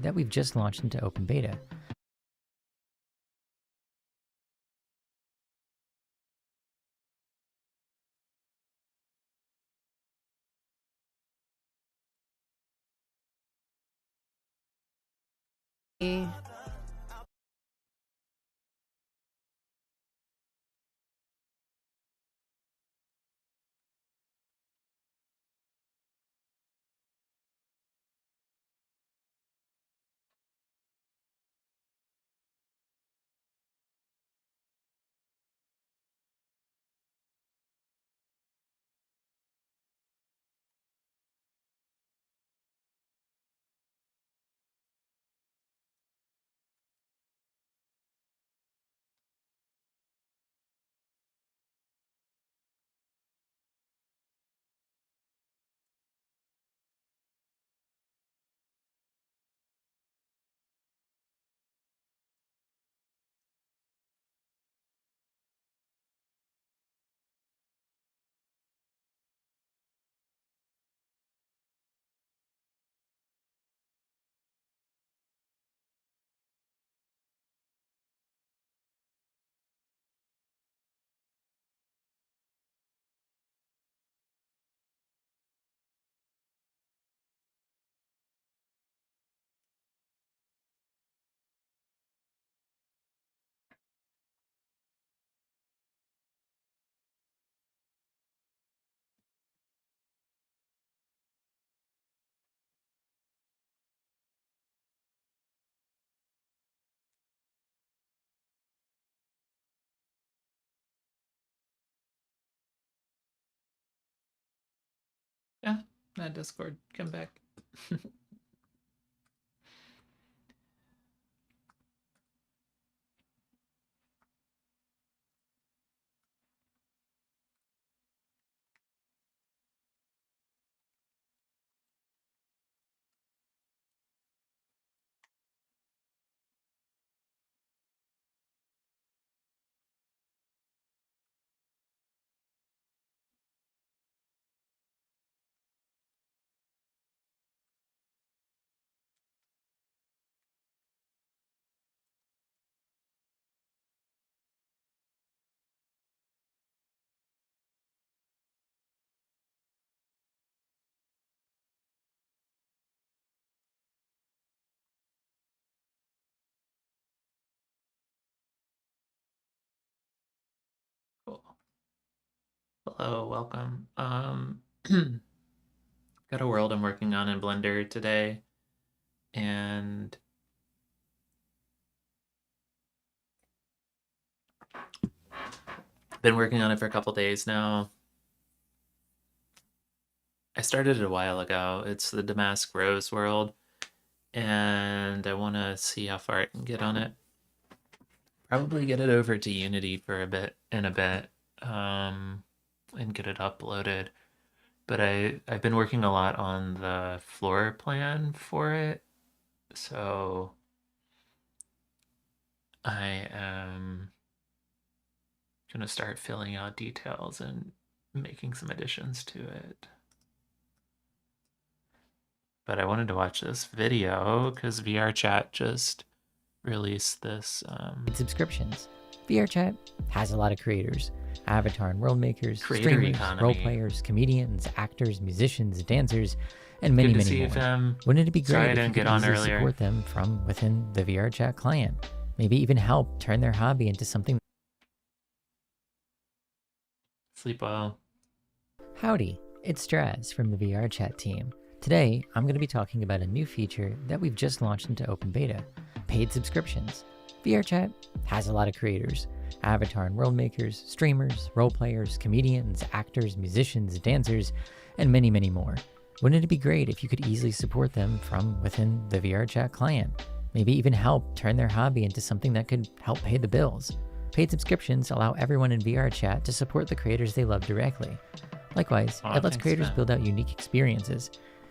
that we've just launched into open beta. Yeah, that Discord, come back. Cool. Hello, welcome. Got a world I'm working on in Blender today, and been working on it for a couple days now. I started it a while ago. It's the Damask Rose world, and I want to see how far I can get on it. Probably get it over to Unity for a bit, and get it uploaded. But I've been working a lot on the floor plan for it, so I am gonna start filling out details and making some additions to it. But I wanted to watch this video because vrchat just released this Subscriptions. VRChat has a lot of creators. Avatar and world makers, creator streamers, economy. role players, comedians, actors, musicians, dancers, and many, Good to many see you, more. Fem. Wouldn't it be Sorry I great if you didn't could get on easily earlier. support them from within the VRChat client? Maybe even help turn their hobby into something. Sleep well. Howdy, it's Straz from the VRChat team. Today, I'm going to be talking about a new feature that we've just launched into open beta, paid subscriptions. VRChat has a lot of creators. Avatar and world makers, streamers, role players, comedians, actors, musicians, dancers, and many, many more. Wouldn't it be great if you could easily support them from within the VRChat client? Maybe even help turn their hobby into something that could help pay the bills. Paid subscriptions allow everyone in VRChat to support the creators they love directly. Likewise, it lets creators build out unique experiences.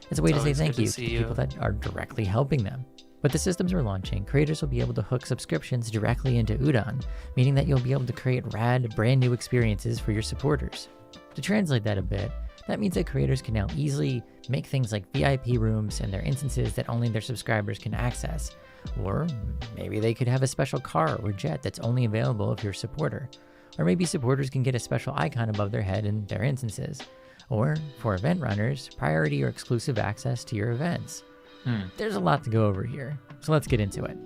It's a way to say thank you to the people that are directly helping them. With the systems we're launching, creators will be able to hook subscriptions directly into Udon, meaning that you'll be able to create rad, brand new experiences for your supporters. To translate that a bit, That means that creators can now easily make things like VIP rooms and their instances that only their subscribers can access. Or maybe they could have a special car or jet that's only available if you're a supporter. Or maybe supporters can get a special icon above their head in their instances. Or, for event runners, priority or exclusive access to your events. There's a lot to go over here, so let's get into it.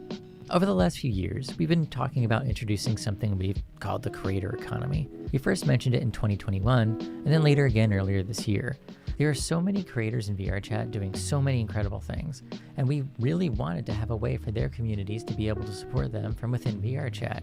Over the last few years, we've been talking about introducing something we've called the creator economy. We first mentioned it in 2021, and then later again earlier this year. There are so many creators in VRChat doing so many incredible things, and we really wanted to have a way for their communities to be able to support them from within VRChat.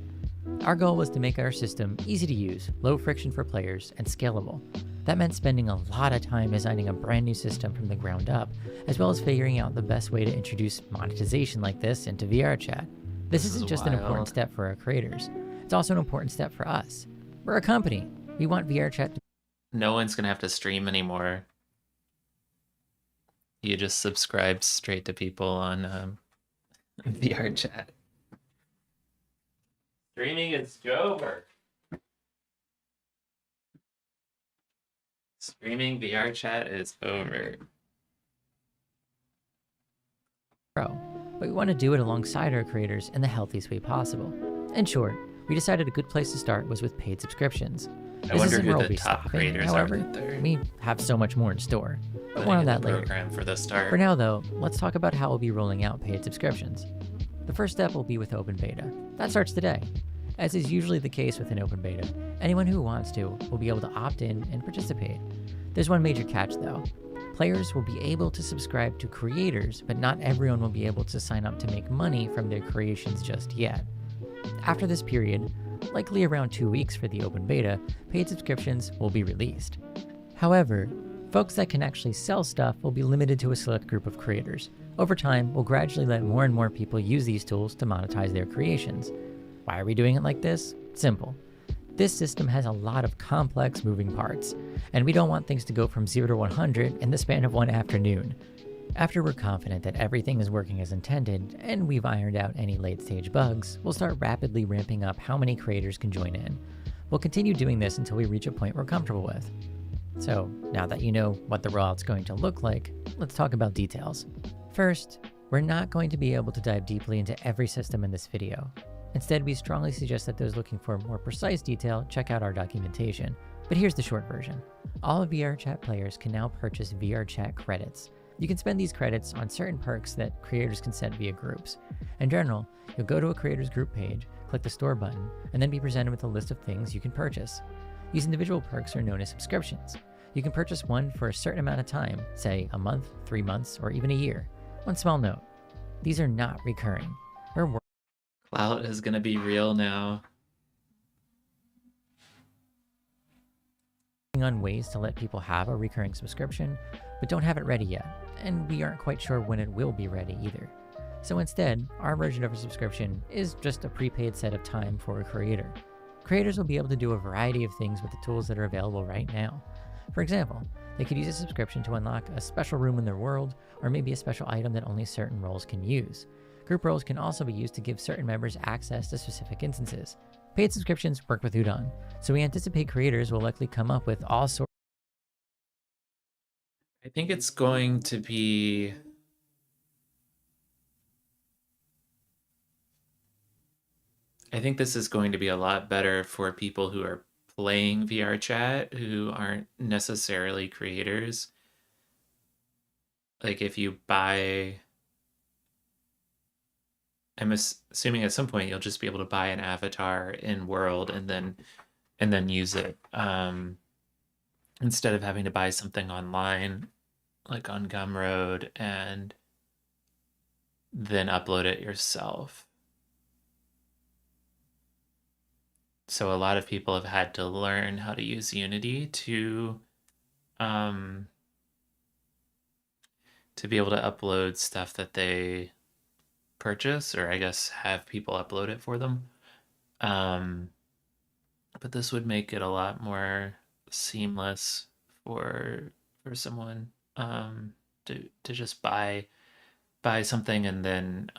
Our goal was to make our system easy to use, low friction for players, and scalable. That meant spending a lot of time designing a brand new system from the ground up, as well as figuring out the best way to introduce monetization like this into VRChat. This isn't just an important step for our creators, it's also an important step for us. We're a company. We want VRChat to... No one's gonna have to stream anymore. You just subscribe straight to people on VRChat. Streaming is over. Streaming VRChat is over. grow, but we want to do it alongside our creators in the healthiest way possible. In short, we decided a good place to start was with paid subscriptions. I wonder who the top creators are right there. We have so much more in store, but more on that later. For the start. For now though, let's talk about how we'll be rolling out paid subscriptions. The first step will be with open beta. That starts today. As is usually the case with an open beta, anyone who wants to will be able to opt in and participate. There's one major catch though. Players will be able to subscribe to creators, but not everyone will be able to sign up to make money from their creations just yet. After this period, likely around 2 weeks for the open beta, paid subscriptions will be released. However, folks that can actually sell stuff will be limited to a select group of creators. Over time, we'll gradually let more and more people use these tools to monetize their creations. Why are we doing it like this? Simple. This system has a lot of complex moving parts, and we don't want things to go from 0 to 100 in the span of one afternoon. After we're confident that everything is working as intended, and we've ironed out any late-stage bugs, we'll start rapidly ramping up how many creators can join in. We'll continue doing this until we reach a point we're comfortable with. So, now that you know what the rollout's going to look like, let's talk about details. First, we're not going to be able to dive deeply into every system in this video. Instead, we strongly suggest that those looking for more precise detail check out our documentation. But here's the short version. All VRChat players can now purchase VRChat credits. You can spend these credits on certain perks that creators can set via groups. In general, you'll go to a creator's group page, click the store button, and then be presented with a list of things you can purchase. These individual perks are known as subscriptions. You can purchase one for a certain amount of time, say a month, 3 months, or even a year. One small note, these are not recurring. Clout is gonna be real now. On ways to let people have a recurring subscription, but don't have it ready yet, and we aren't quite sure when it will be ready either. So instead, our version of a subscription is just a prepaid set of time for a creator. Creators will be able to do a variety of things with the tools that are available right now. For example, they could use a subscription to unlock a special room in their world, or maybe a special item that only certain roles can use. Group roles can also be used to give certain members access to specific instances. Paid subscriptions work with Udon, so we anticipate creators will likely come up with all sorts. I think it's going to be... I think this is going to be a lot better for people who are playing VRChat, who aren't necessarily creators. Like if you buy... I'm assuming at some point you'll just be able to buy an avatar in world and then use it instead of having to buy something online like on Gumroad and then upload it yourself. So a lot of people have had to learn how to use Unity to be able to upload stuff that they purchase, or I guess have people upload it for them. But this would make it a lot more seamless for someone to just buy something and then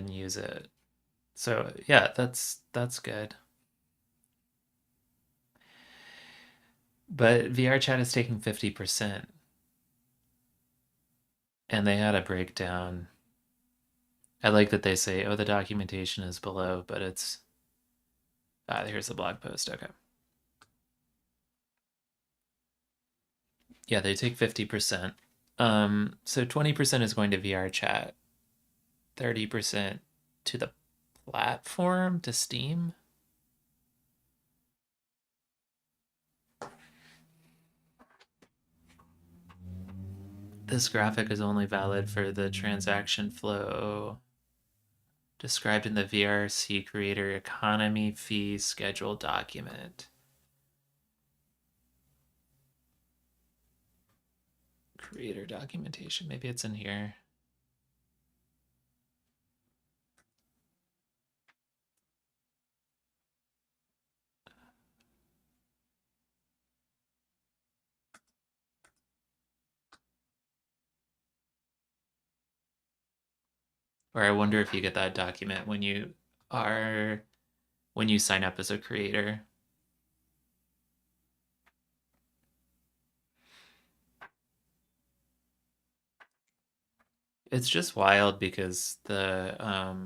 use it. So yeah, that's good. But VRChat is taking 50%. And they had a breakdown. I like that they say, oh, the documentation is below, but it's. Here's the blog post. Okay. Yeah, they take 50%. So 20% is going to VRChat, 30% to the platform, to Steam. This graphic is only valid for the transaction flow described in the VRC Creator Economy Fee Schedule document. Creator documentation, maybe it's in here. Or I wonder if you get that document when you sign up as a creator. It's just wild because I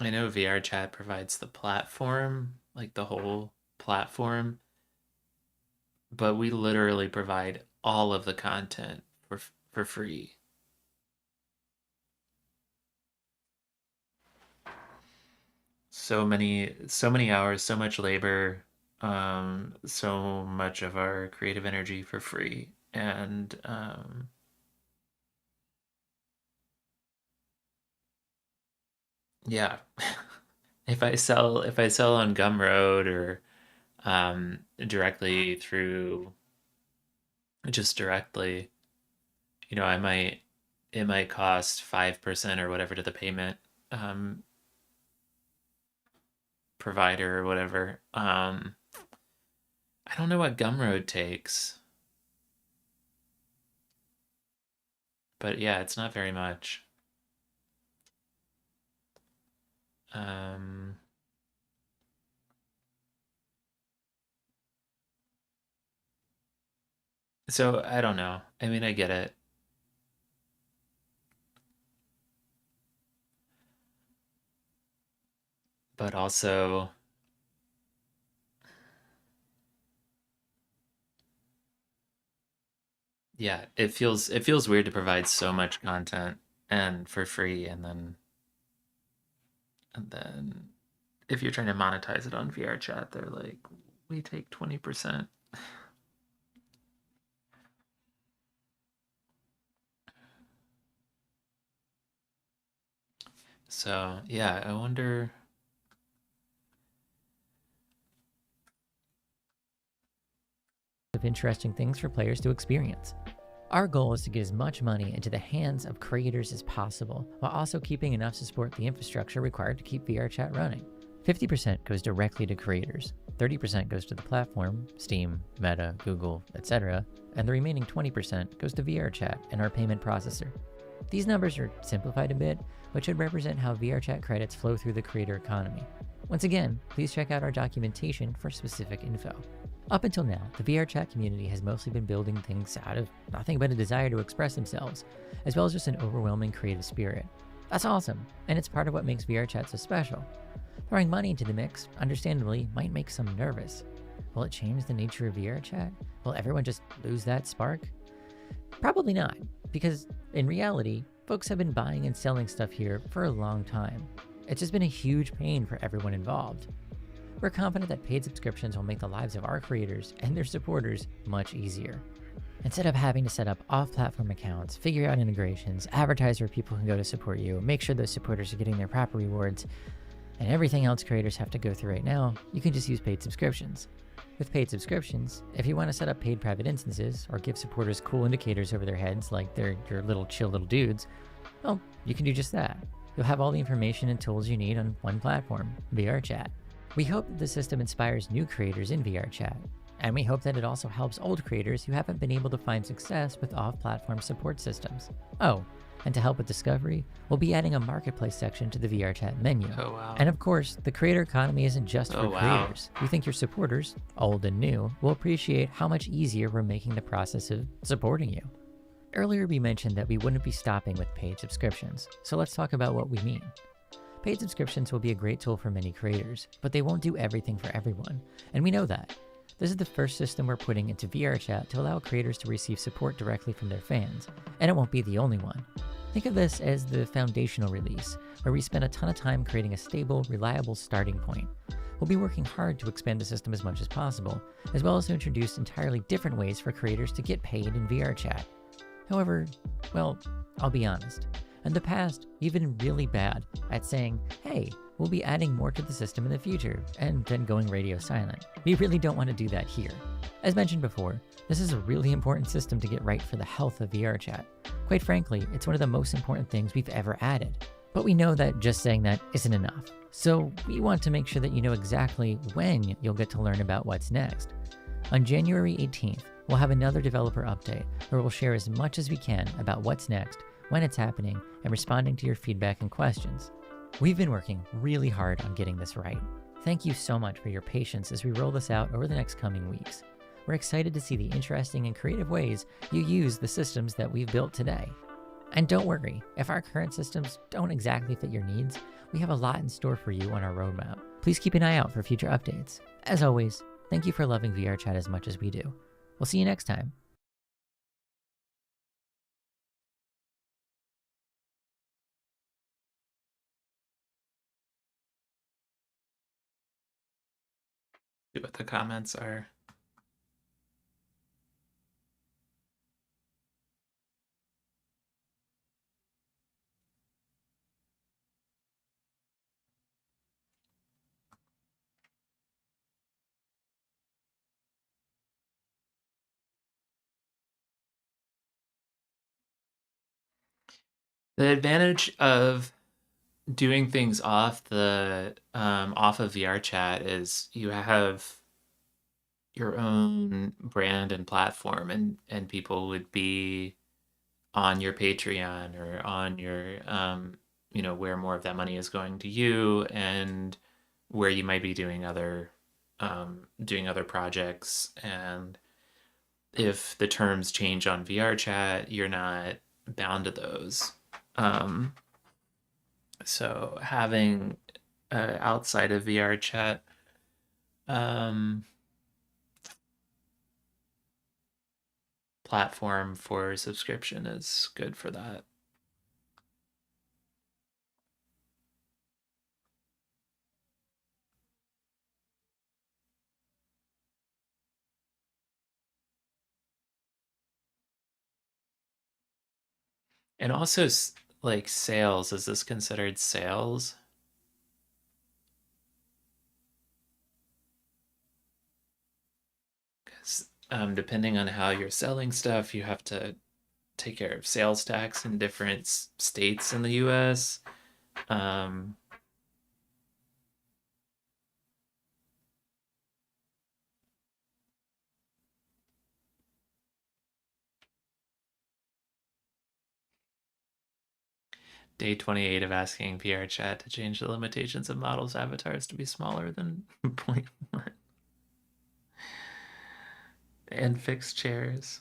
know VRChat provides the platform, like the whole platform, but we literally provide all of the content for free. So many hours, so much labor, so much of our creative energy for free. And yeah. If I sell on Gumroad or directly through just directly, I might it might cost 5% or whatever to the payment um, provider or whatever. I don't know what Gumroad takes, but yeah, it's not very much. Um, so I don't know. I mean, I get it, but also, yeah, it feels weird to provide so much content and for free, and then if you're trying to monetize it on VRChat, they're like, we take 20%. So yeah, I wonder. Of interesting things for players to experience. Our goal is to get as much money into the hands of creators as possible, while also keeping enough to support the infrastructure required to keep VRChat running. 50% goes directly to creators, 30% goes to the platform, Steam, Meta, Google, etc., and the remaining 20% goes to VRChat and our payment processor. These numbers are simplified a bit, but should represent how VRChat credits flow through the creator economy. Once again, please check out our documentation for specific info. Up until now, the VRChat community has mostly been building things out of nothing but a desire to express themselves, as well as just an overwhelming creative spirit. That's awesome, and it's part of what makes VRChat so special. Throwing money into the mix, understandably, might make some nervous. Will it change the nature of VRChat? Will everyone just lose that spark? Probably not, because in reality, folks have been buying and selling stuff here for a long time. It's just been a huge pain for everyone involved. We're confident that paid subscriptions will make the lives of our creators and their supporters much easier. Instead of having to set up off-platform accounts, figure out integrations, advertise where people can go to support you, make sure those supporters are getting their proper rewards, and everything else creators have to go through right now, you can just use paid subscriptions. With paid subscriptions, if you want to set up paid private instances or give supporters cool indicators over their heads like they're your little chill little dudes, well, you can do just that. You'll have all the information and tools you need on one platform, VRChat. We hope that the system inspires new creators in VRChat, and we hope that it also helps old creators who haven't been able to find success with off-platform support systems. Oh, And to help with discovery, we'll be adding a marketplace section to the VRChat menu. Oh, wow. And of course, the creator economy isn't just for Oh, wow. creators. We think your supporters, old and new, will appreciate how much easier we're making the process of supporting you. Earlier we mentioned that we wouldn't be stopping with paid subscriptions, so let's talk about what we mean. Paid subscriptions will be a great tool for many creators, but they won't do everything for everyone, and we know that. This is the first system we're putting into VRChat to allow creators to receive support directly from their fans, and it won't be the only one. Think of this as the foundational release, where we spend a ton of time creating a stable, reliable starting point. We'll be working hard to expand the system as much as possible, as well as to introduce entirely different ways for creators to get paid in VRChat. However, well, I'll be honest. In the past, we've been really bad at saying, hey, we'll be adding more to the system in the future, and then going radio silent. We really don't want to do that here. As mentioned before, this is a really important system to get right for the health of VRChat. Quite frankly, it's one of the most important things we've ever added. But we know that just saying that isn't enough. So we want to make sure that you know exactly when you'll get to learn about what's next. On January 18th, we'll have another developer update where we'll share as much as we can about what's next, when it's happening, and responding to your feedback and questions. We've been working really hard on getting this right. Thank you so much for your patience as we roll this out over the next coming weeks. We're excited to see the interesting and creative ways you use the systems that we've built today. And don't worry, if our current systems don't exactly fit your needs, we have a lot in store for you on our roadmap. Please keep an eye out for future updates. As always, thank you for loving VRChat as much as we do. We'll see you next time. See what the comments are. The advantage of doing things off of VRChat is you have your own brand and platform, and people would be on your Patreon or on your where more of that money is going to you, and where you might be doing other projects. And if the terms change on VRChat, you're not bound to those. So having outside of VRChat platform for subscription is good for that. And also, like, sales, is this considered sales? Because depending on how you're selling stuff, you have to take care of sales tax in different states in the US. Um, Day 28 of asking VRChat to change the limitations of models' avatars to be smaller than 0.1 and fix chairs.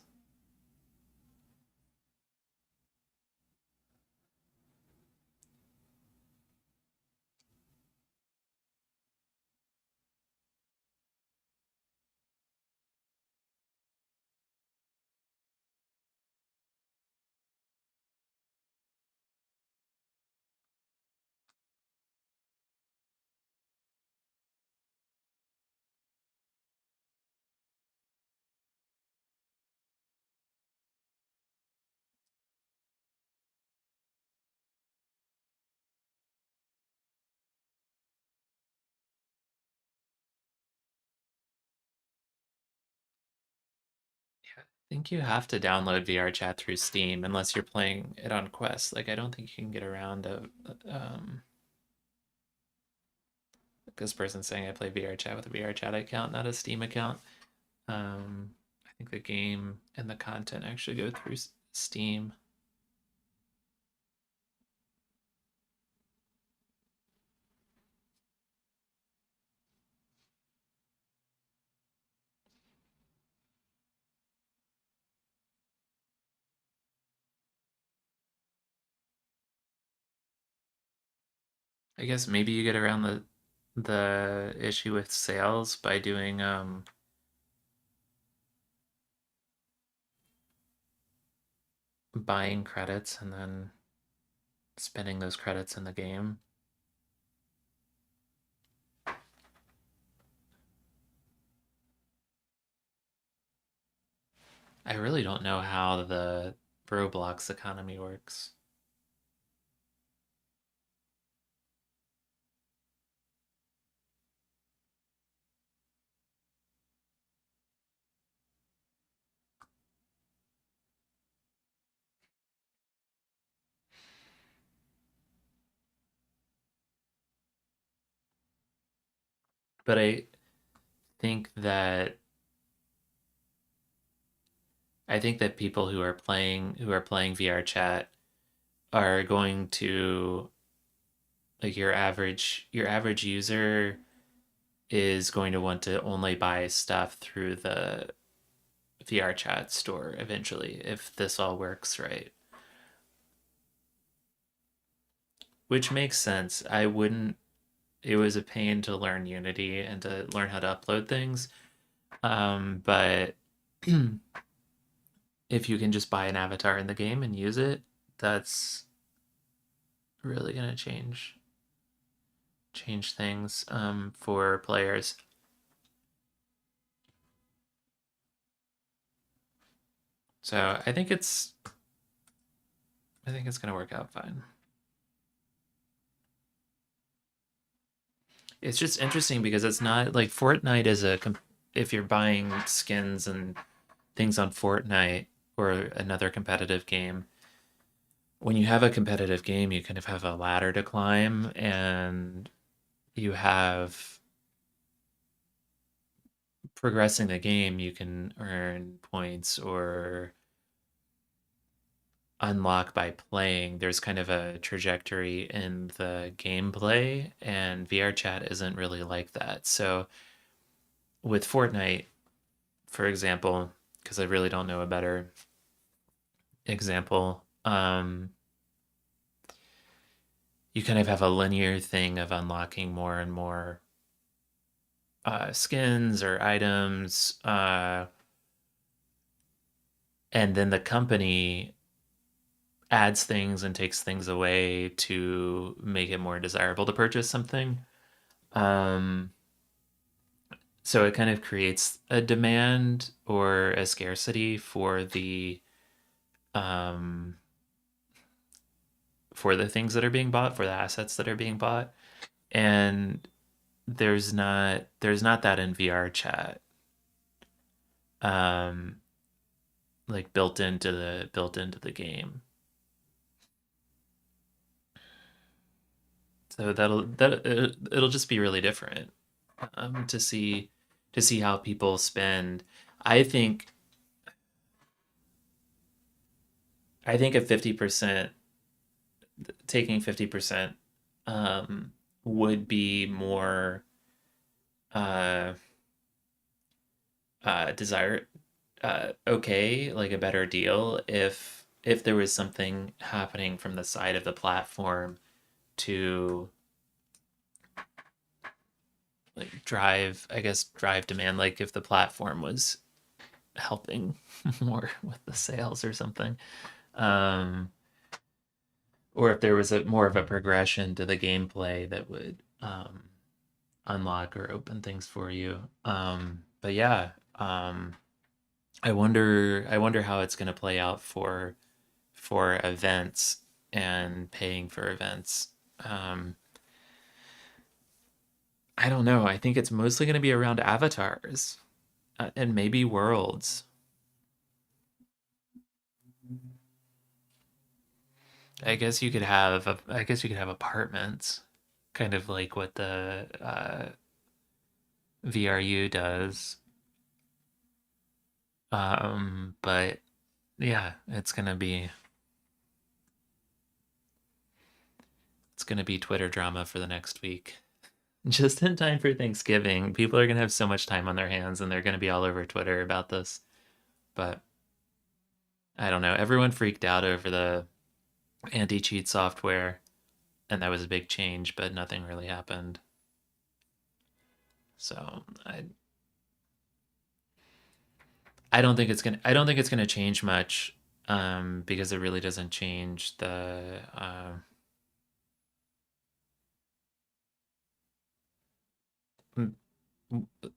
Yeah, I think you have to download VRChat through Steam unless you're playing it on Quest. Like, I don't think you can get around this person saying I play VRChat with a VRChat account, not a Steam account. I think the game and the content actually go through Steam. I guess maybe you get around the issue with sales by doing buying credits and then spending those credits in the game. I really don't know how the Roblox economy works. But think that I think that people who are playing VR chat are going to, like, your average user is going to want to only buy stuff through the VR chat store eventually if this all works right. Which makes sense. I wouldn't It was a pain to learn Unity and to learn how to upload things. But if you can just buy an avatar in the game and use it, that's really gonna change things for players. So I think it's gonna work out fine. It's just interesting because it's not like Fortnite is if you're buying skins and things on Fortnite or another competitive game, when you have a competitive game, you kind of have a ladder to climb, and you have progressing the game, you can earn points or unlock by playing. There's kind of a trajectory in the gameplay, and VR chat isn't really like that. So with Fortnite, for example, because I really don't know a better example, you kind of have a linear thing of unlocking more and more skins or items, and then the company adds things and takes things away to make it more desirable to purchase something. Um, so it kind of creates a demand or a scarcity um, for the things that are being bought, for the assets that are being bought, and there's not that in VR chat, um, like built into the game. So it'll just be really different, to see how people spend. I think I think a 50% taking 50% um, would be more uh, desire okay, like a better deal if there was something happening from the side of the platform to, like, drive demand, like if the platform was helping more with the sales or something, um or if there was a more of a progression to the gameplay that would unlock or open things for you. But yeah, I wonder how it's going to play out for events and paying for events. um I don't know. I think it's mostly going to be around avatars, and maybe worlds. I guess you could have apartments, kind of like what the VRU does. But yeah, it's gonna be Twitter drama for the next week. Just in time for Thanksgiving. People are gonna have so much time on their hands, and they're gonna be all over Twitter about this. But I don't know. Everyone freaked out over the anti-cheat software, and that was a big change, but nothing really happened. So I don't think it's gonna change much, because it really doesn't change the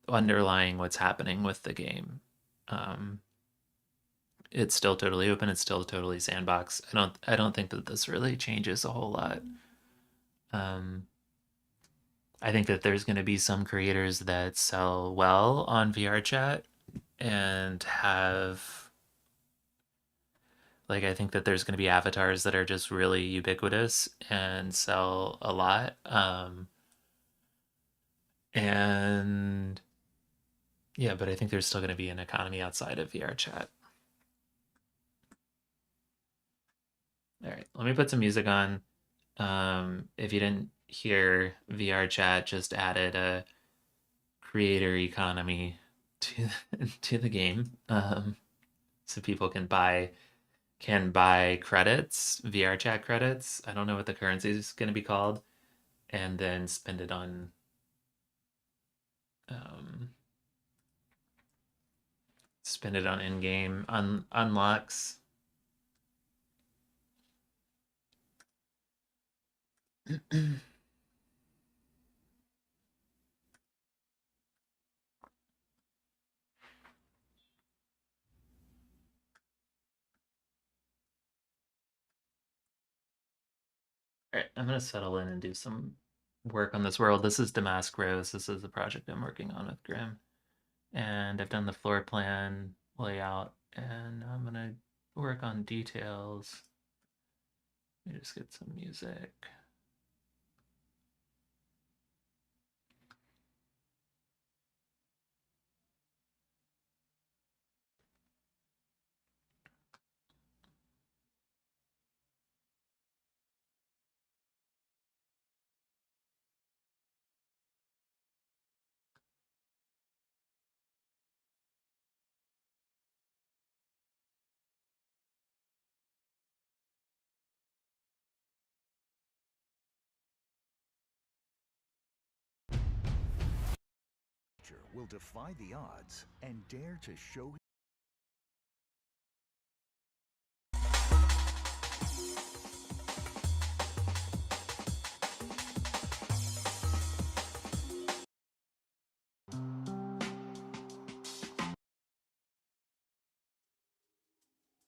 underlying what's happening with the game. Um, it's still totally open. It's still totally sandbox. I don't think that this really changes a whole lot. Um, I think that there's going to be some creators that sell well on VRChat and have, like, I think that there's going to be avatars that are just really ubiquitous and sell a lot. And yeah, but I think there's still going to be an economy outside of VRChat. All right, let me put some music on. If you didn't hear, VRChat just added a creator economy to to the game, so people can buy credits, VRChat credits. I don't know what the currency is going to be called, and then spend it on um, in-game unlocks. All right, I'm gonna settle in and do some work on this world. This is Damask Rose. This is the project I'm working on with Grim, and I've done the floor plan layout, and I'm gonna work on details. Let me just get some music. Will defy the odds and dare to show.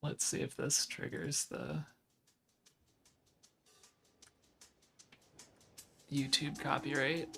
Let's see if this triggers the YouTube copyright.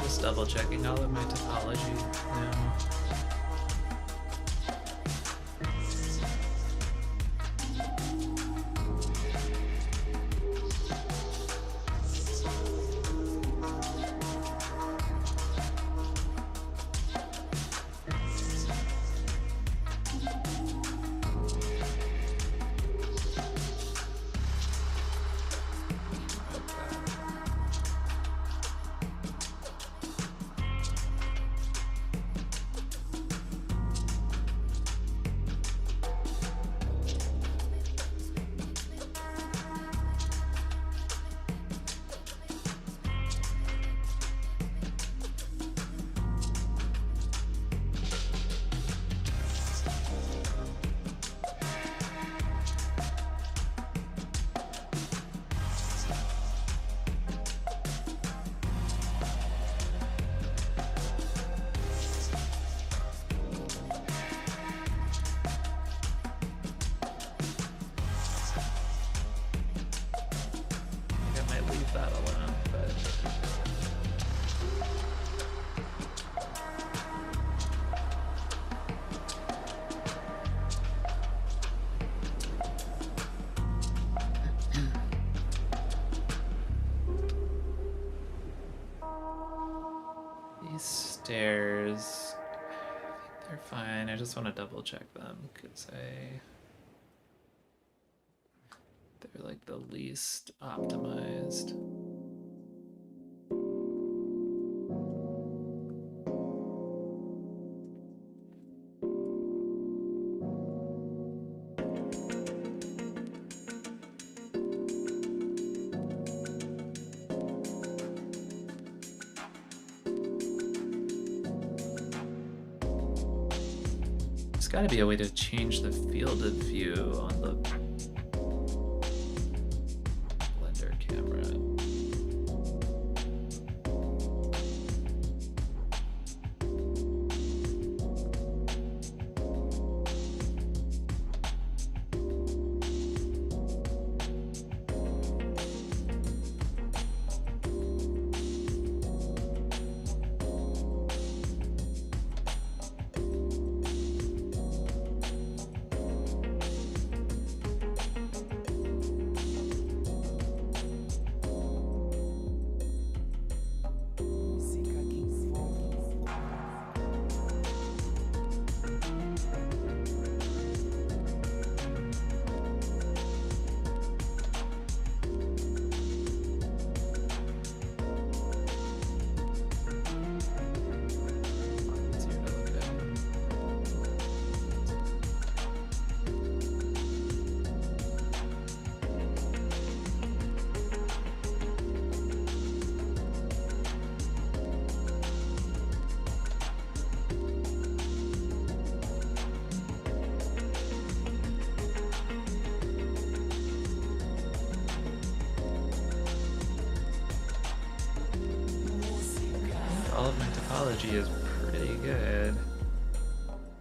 Just double checking all of my topology now. That alone, but these stairs, they're fine. I just want to double check them because they're like the least optimized. There's got to be a way to change the field of view on the Blender camera. All of my topology is pretty good.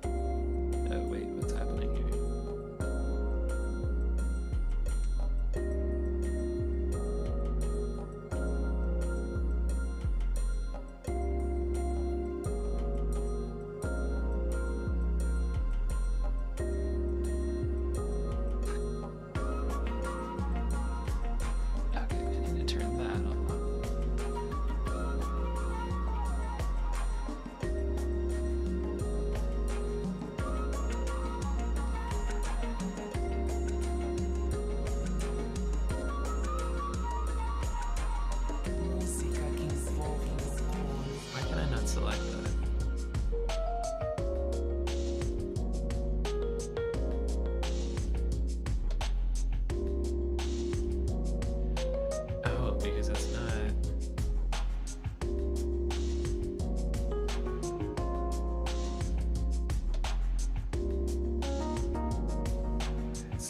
Oh wait, what's happening here? Okay, I need to turn that off.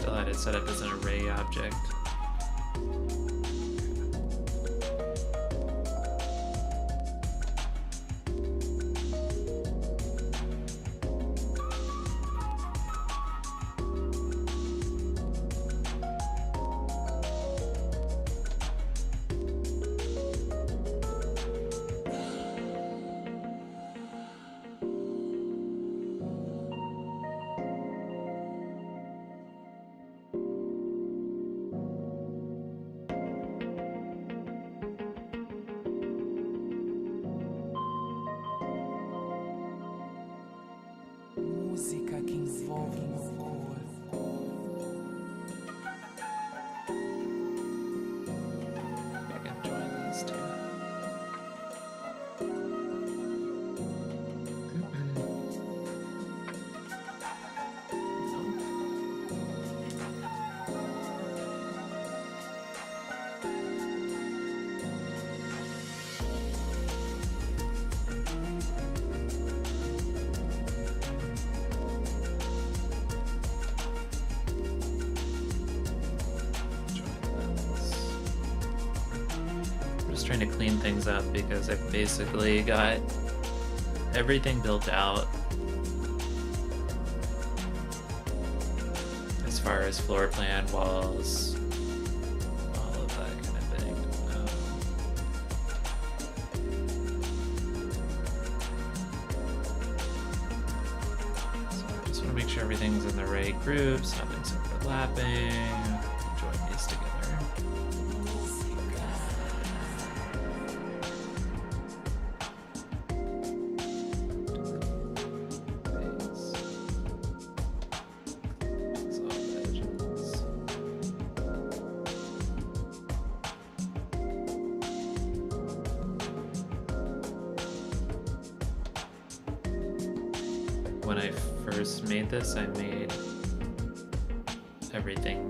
still had it set up as an array object. Música que envolve meu corpo. I can join these two. Trying to clean things up because I've basically got everything built out as far as floor plan, walls, all of that kind of thing. So I just want to make sure everything's in the right groups, nothing's overlapping. Join these together. When I first made this, I made everything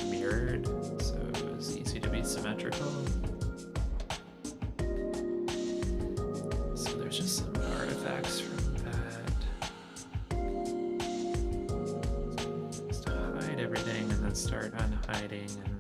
mirrored, so it was easy to be symmetrical. So there's just some artifacts from that. Just hide everything and then start unhiding and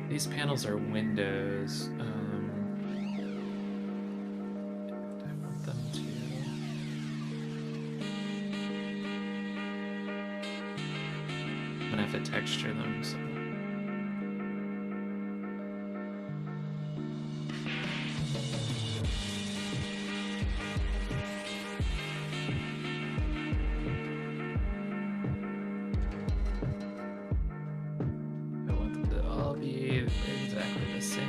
these panels are windows. I want them to. I'm gonna have to texture them. So. I want them to all be exactly the same.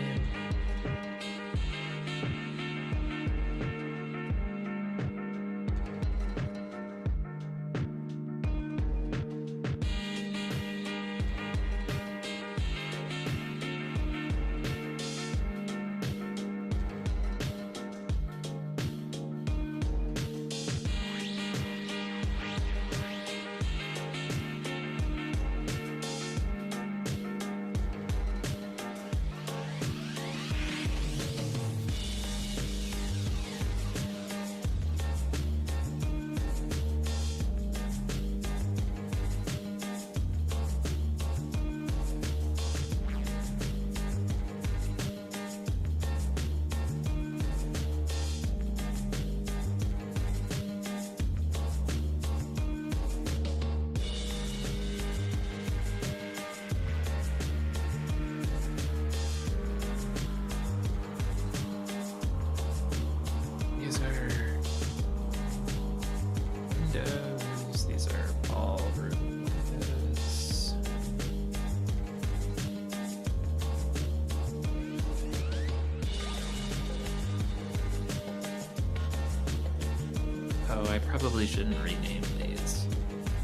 Oh, I probably shouldn't rename these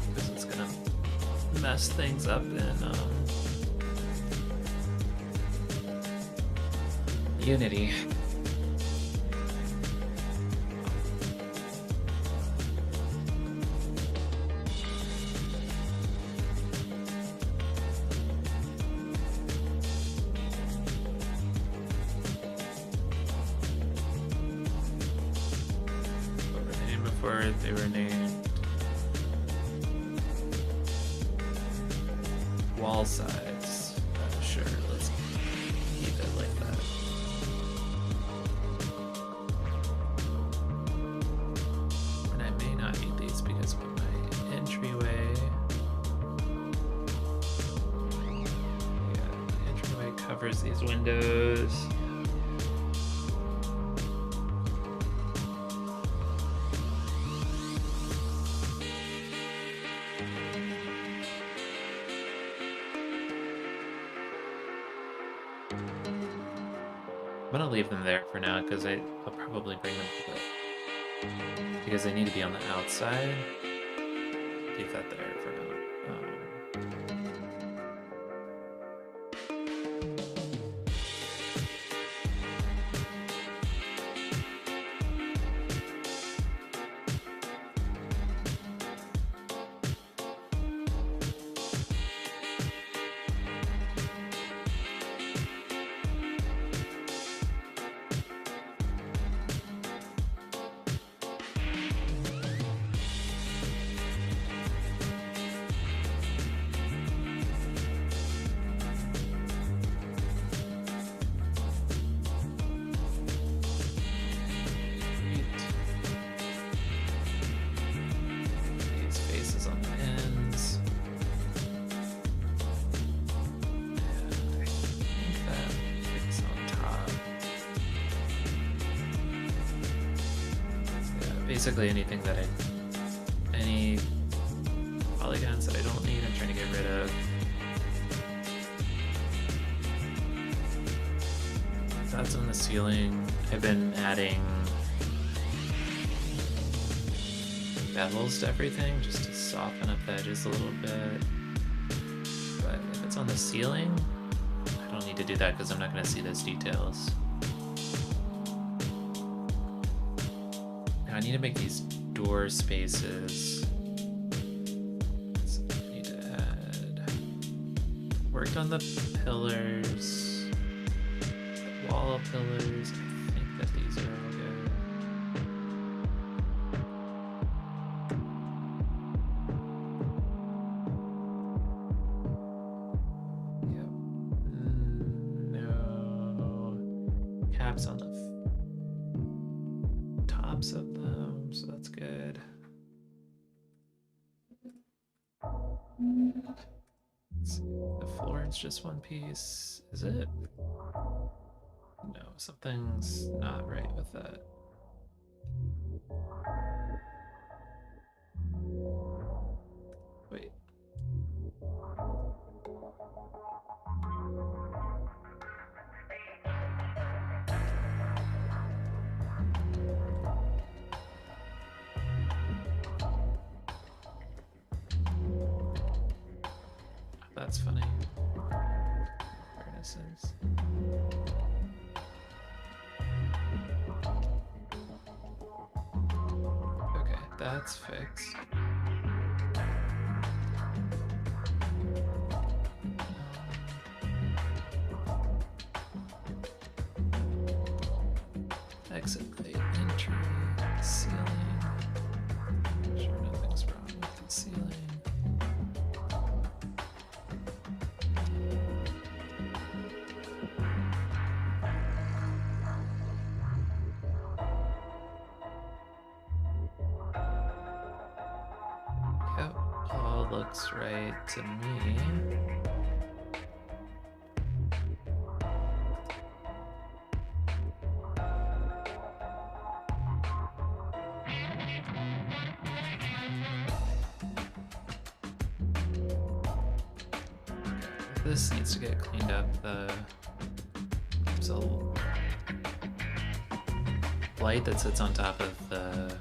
because it's gonna mess things up in Unity. What were they named before they were named? Wall size. Sure, let's keep it like that. And I may not need these because of my entryway. Yeah, the entryway covers these windows. I'm gonna leave them there for now because I'll probably bring them to the, because they need to be on the outside. Leave that there for now. These faces on the ends. And I think that face on top. Yeah, basically anything that any polygons that I don't need, I'm trying to get rid of. That's on the ceiling. I've been adding bevels to everything just to soften up the edges a little bit. But if it's on the ceiling, I don't need to do that because I'm not going to see those details. Now I need to make these door spaces. So I need to add. Worked on the pillars, the wall pillars. I think that these are all good. Yep. No caps on the tops of them, so that's good. Let's see, the floor is just one piece. Is it? No, something's not right with that. Wait. That's funny. Furnaces. Okay, that's fixed. Exit plate, entry, ceiling. Sure, nothing's wrong with the ceiling. Yep, all looks right to me. This needs to get cleaned up. There's a light that sits on top of the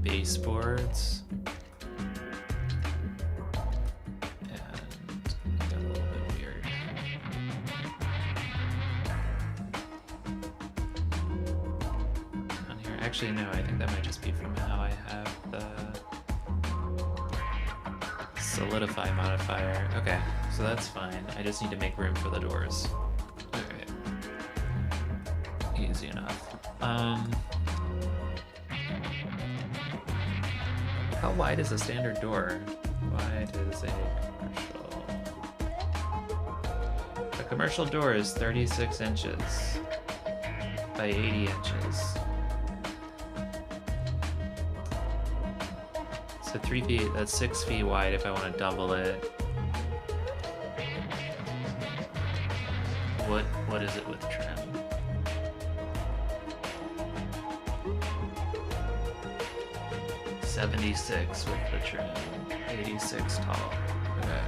baseboards. And it got a little bit weird. On here, actually no, I think that might just be from how I have the solidify modifier. Okay, so that's fine. I just need to make room for the doors. Alright. Easy enough. How wide is a standard door? Wide is a commercial. A commercial door is 36 inches by 80 inches. So 3 feet, that's 6 feet wide if I want to double it. What is it with trim? $76 with the trim, 86 tall. Okay.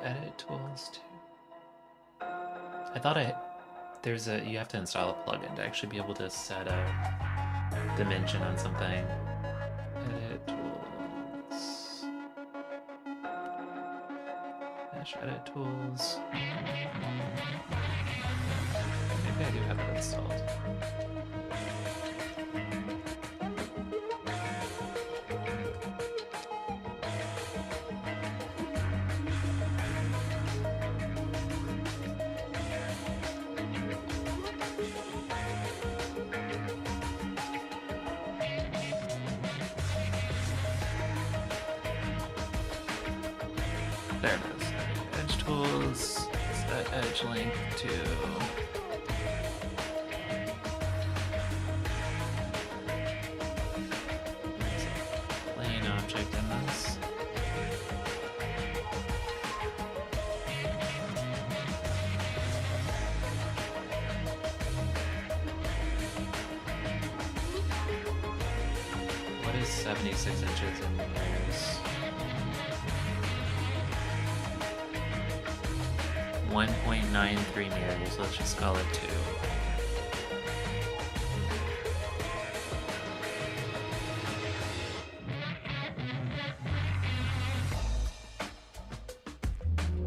Edit tools too. I thought you have to install a plugin to actually be able to set a dimension on something. Edit tools. Dash edit tools. Maybe I do have it installed. There it is. Edge tools. Set edge length to plain object in this. What is 76 inches in meters? 1.93 meters, let's just call it 2.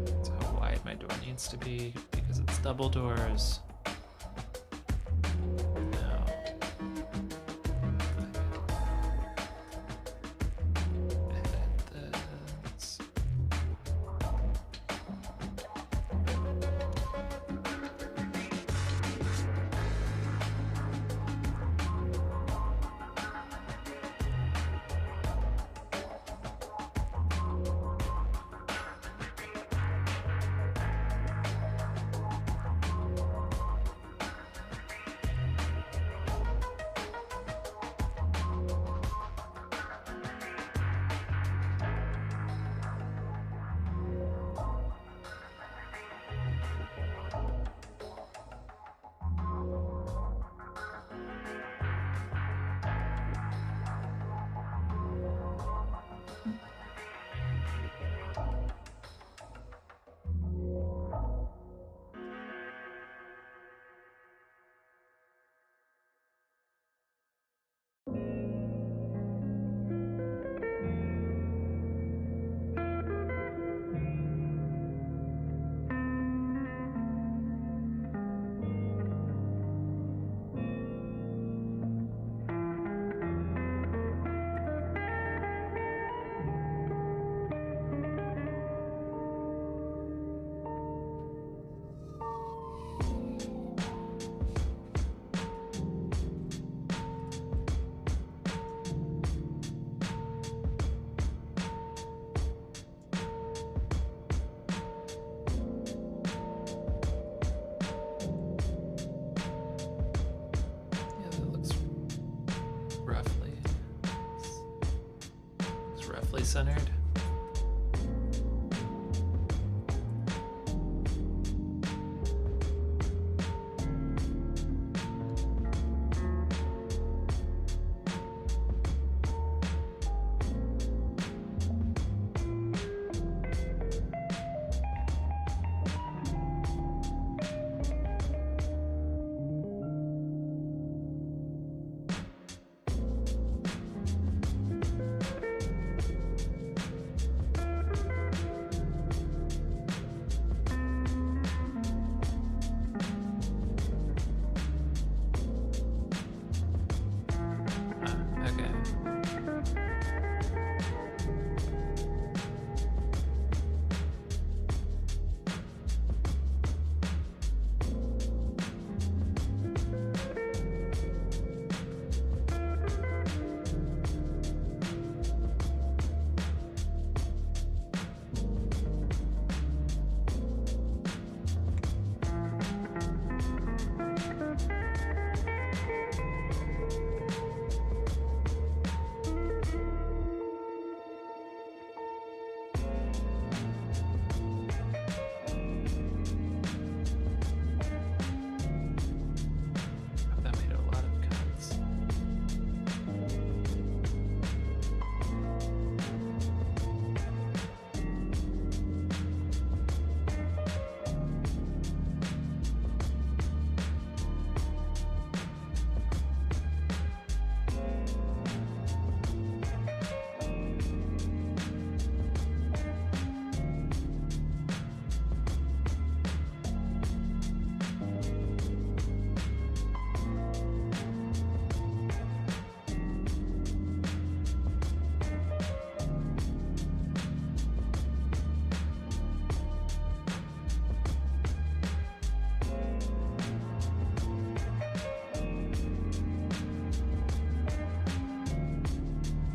That's how wide my door needs to be because it's double doors. No. Edit this. roughly centered.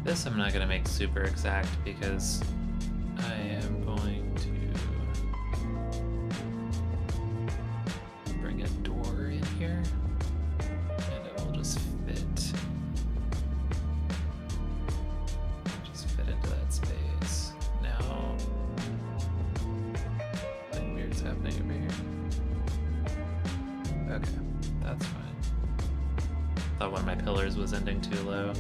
This I'm not going to make super exact because I am going to bring a door in here and it will just fit into that space. Now, something weird's happening over here. Okay, that's fine. Thought one of my pillars was ending too low.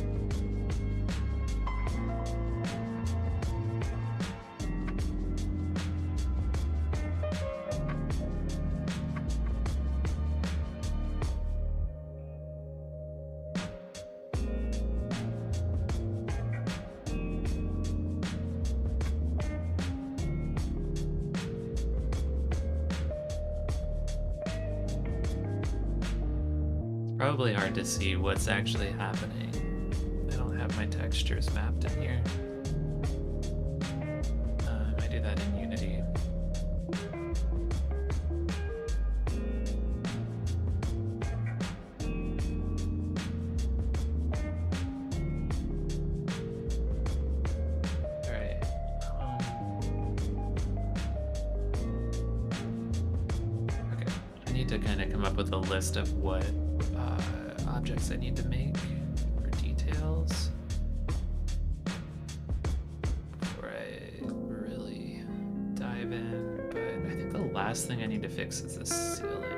Probably hard to see what's actually happening. I don't have my textures mapped in here. I might do that in Unity. Alright. Okay. I need to kind of come up with a list of what objects I need to make for details before I really dive in, but I think the last thing I need to fix is the ceiling.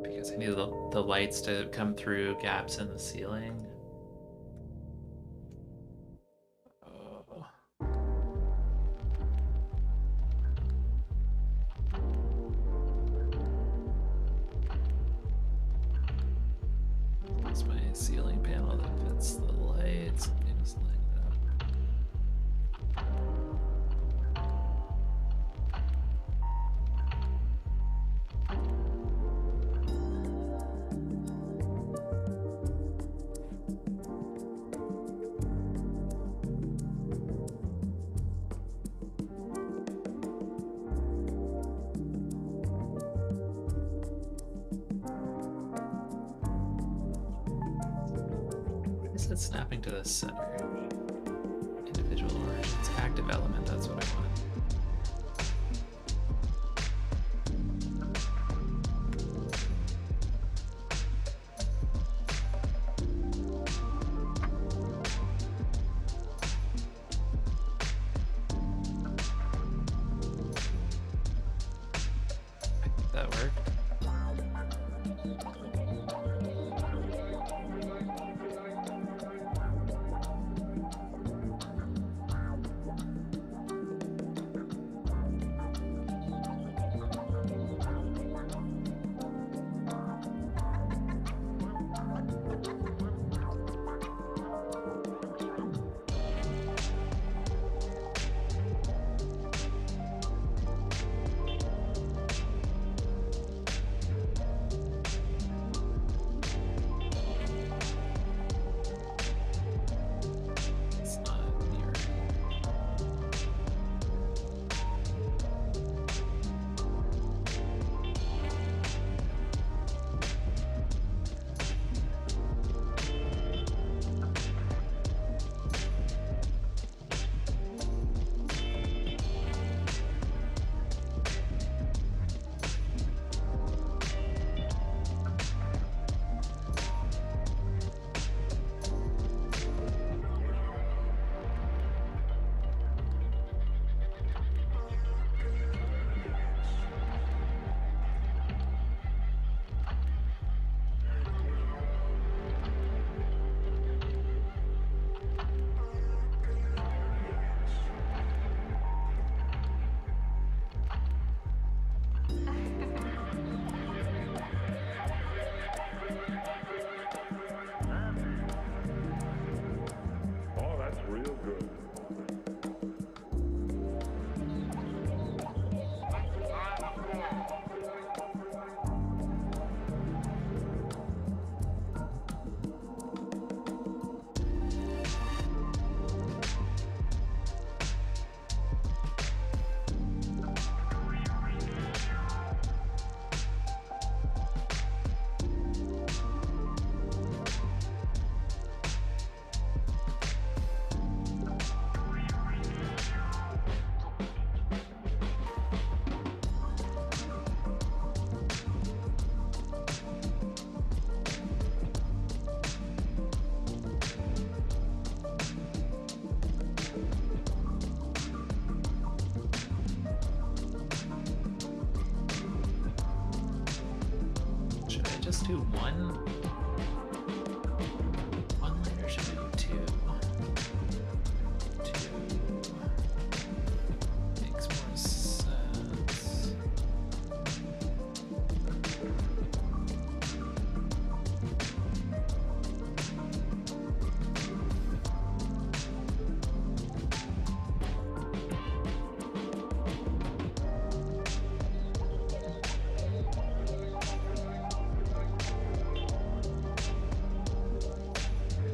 Because I need the lights to come through gaps in the ceiling. Oh. That's my ceiling panel that fits the lights. Let me just line it up. it's snapping to the center. Individual origins, active element, that's what I want. That worked. It's not near. Oh, that's real good. Should I just do one lane or should I do two? Two makes more sense.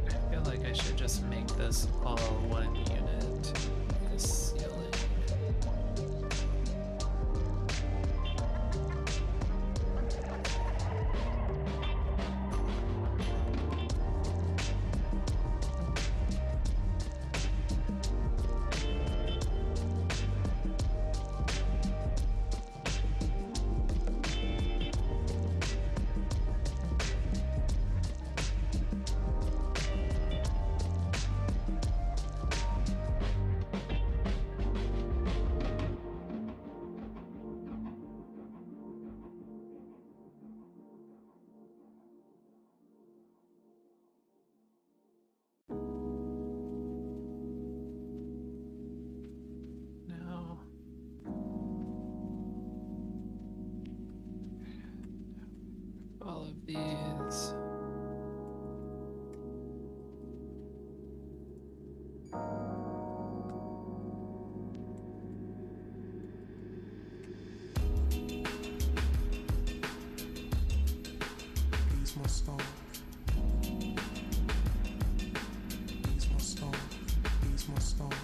I feel like I should just make this all one unit. The ceiling. No. All of these. These must stop. These must stop. These must stop.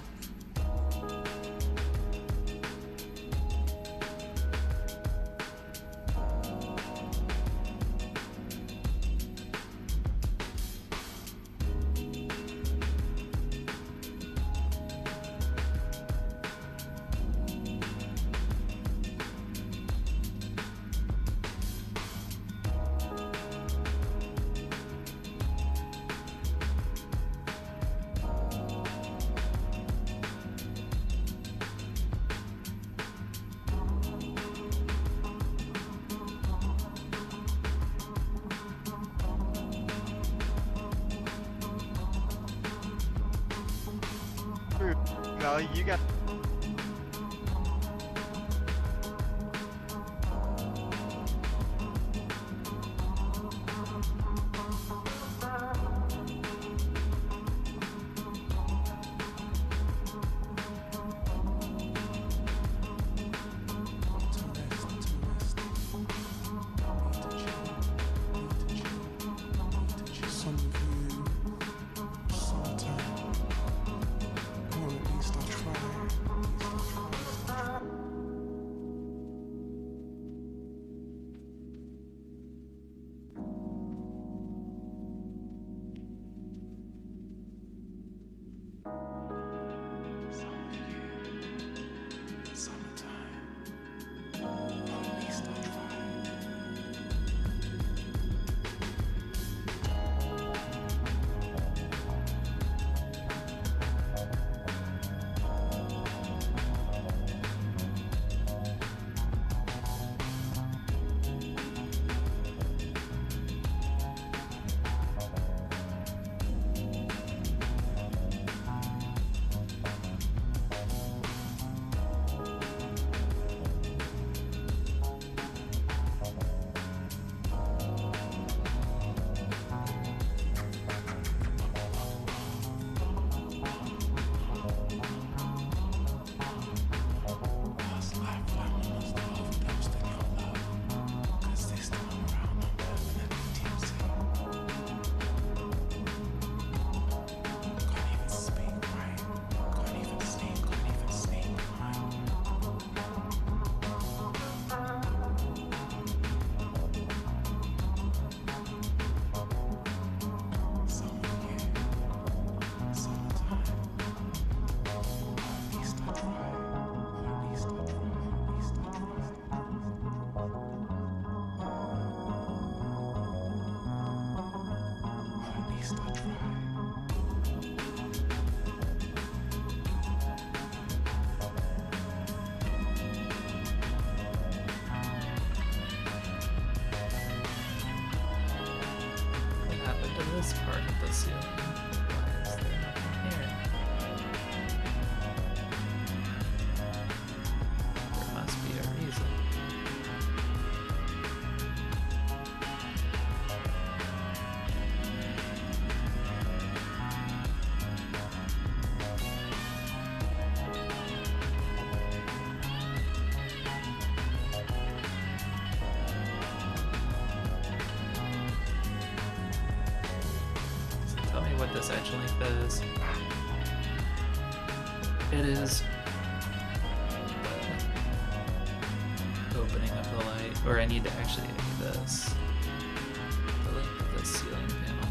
No, you got. Some of you, sometime, or at least I'll try. Some of you, summertime, or at least I'll try. Past lifetime I must have overdosed in your love, 'cause this time around I'm permanently tipsy. Can't even speak right, can't even sleep right. Some of you, summertime, at least I try, at least I try, at least I try. At least I try. What happened to this part of the ceiling? Why is there nothing here? There must be a reason. So tell me what this edge length is. It is the opening of the light, or I need to actually do this. The length of the ceiling panel.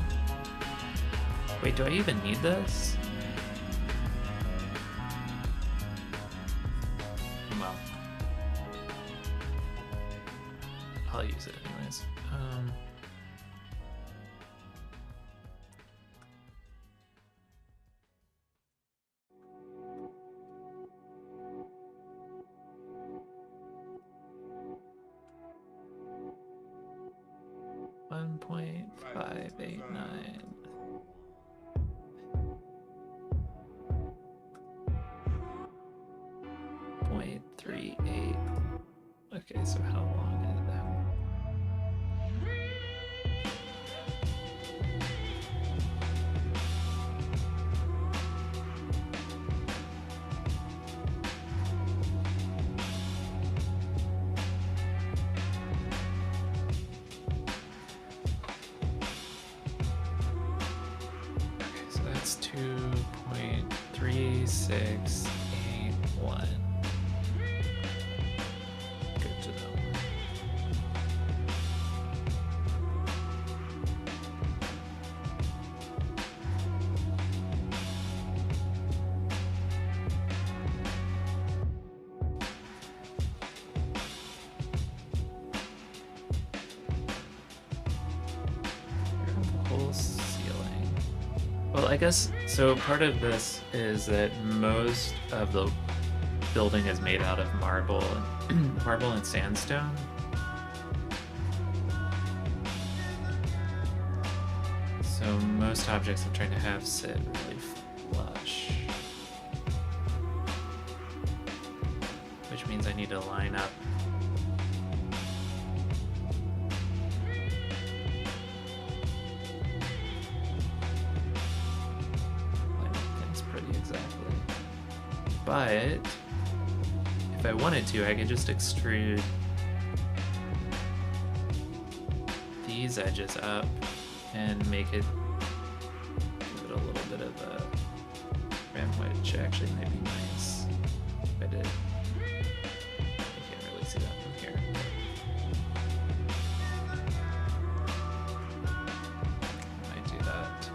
Wait, do I even need this? Well, I'll use it anyways. $1.589. .38. Okay, so how long is that? Okay, so that's 2.3681. Good to know. The whole ceiling. Well, I guess so. Part of this is that most of the building is made out of marble and marble and sandstone. So most objects I'm trying to have sit really flush. which means I need to line up. Line up things pretty exactly. But if I wanted to, I could just extrude these edges up and make it, give it a little bit of a rim, which actually might be nice if I did. I can't really see that from here. I might do that.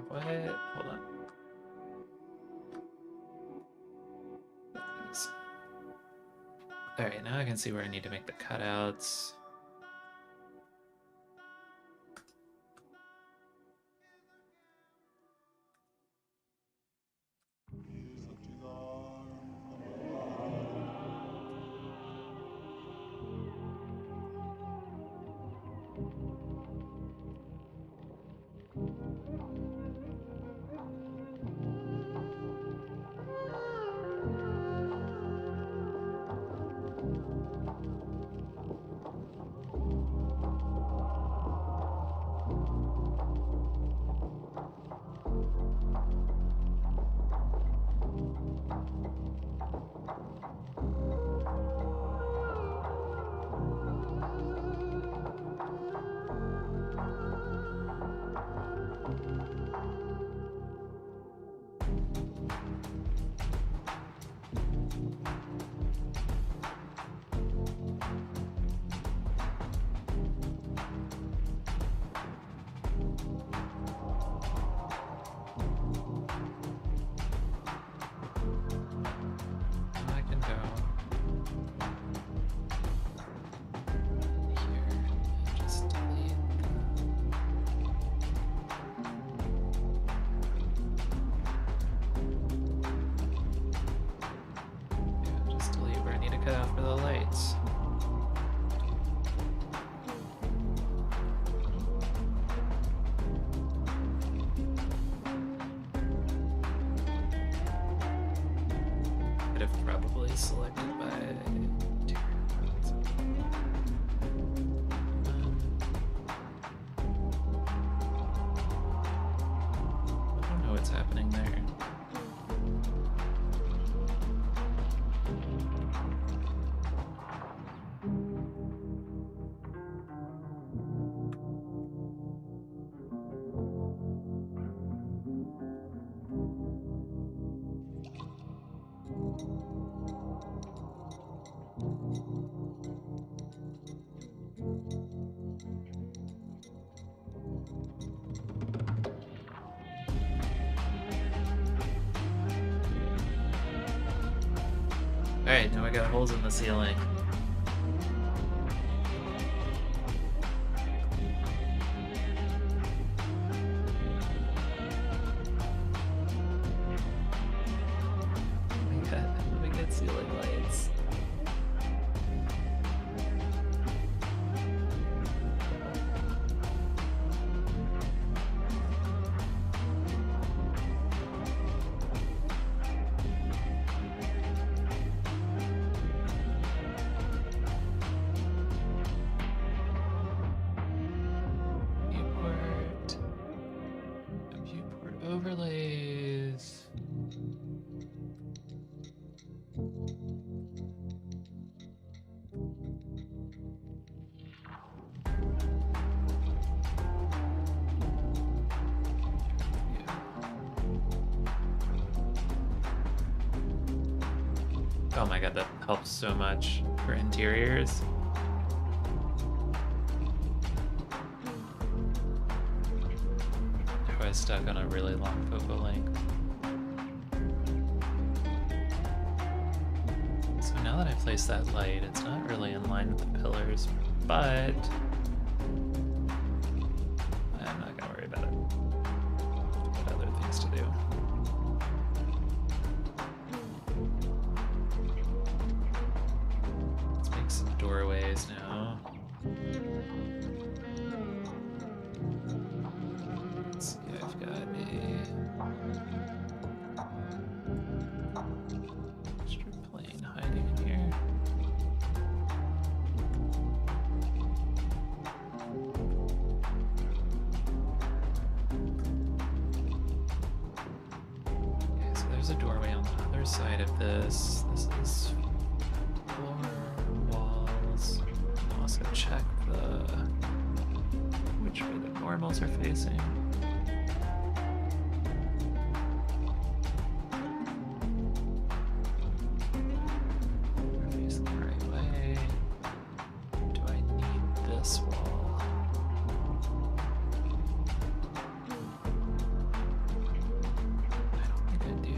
What? Hold on. Alright, now I can see where I need to make the cutouts. Could have probably selected by tier. I don't know what's happening there. Alright, now I got holes in the ceiling. We got ceiling lights. Viewport overlays. Oh my god, that helps so much for interiors. I was stuck on a really long focal length. So now that I placed that light, it's not really in line with the pillars, but I'm not gonna worry about it. I've got other things to do. Let's make some doorways now. Let's see, I've got a extra plane hiding in here. Okay, so there's a doorway on the other side of this. This is floor, walls. Also check which way the normals are facing. Are they facing the right way? Do I need this wall? I don't think I do.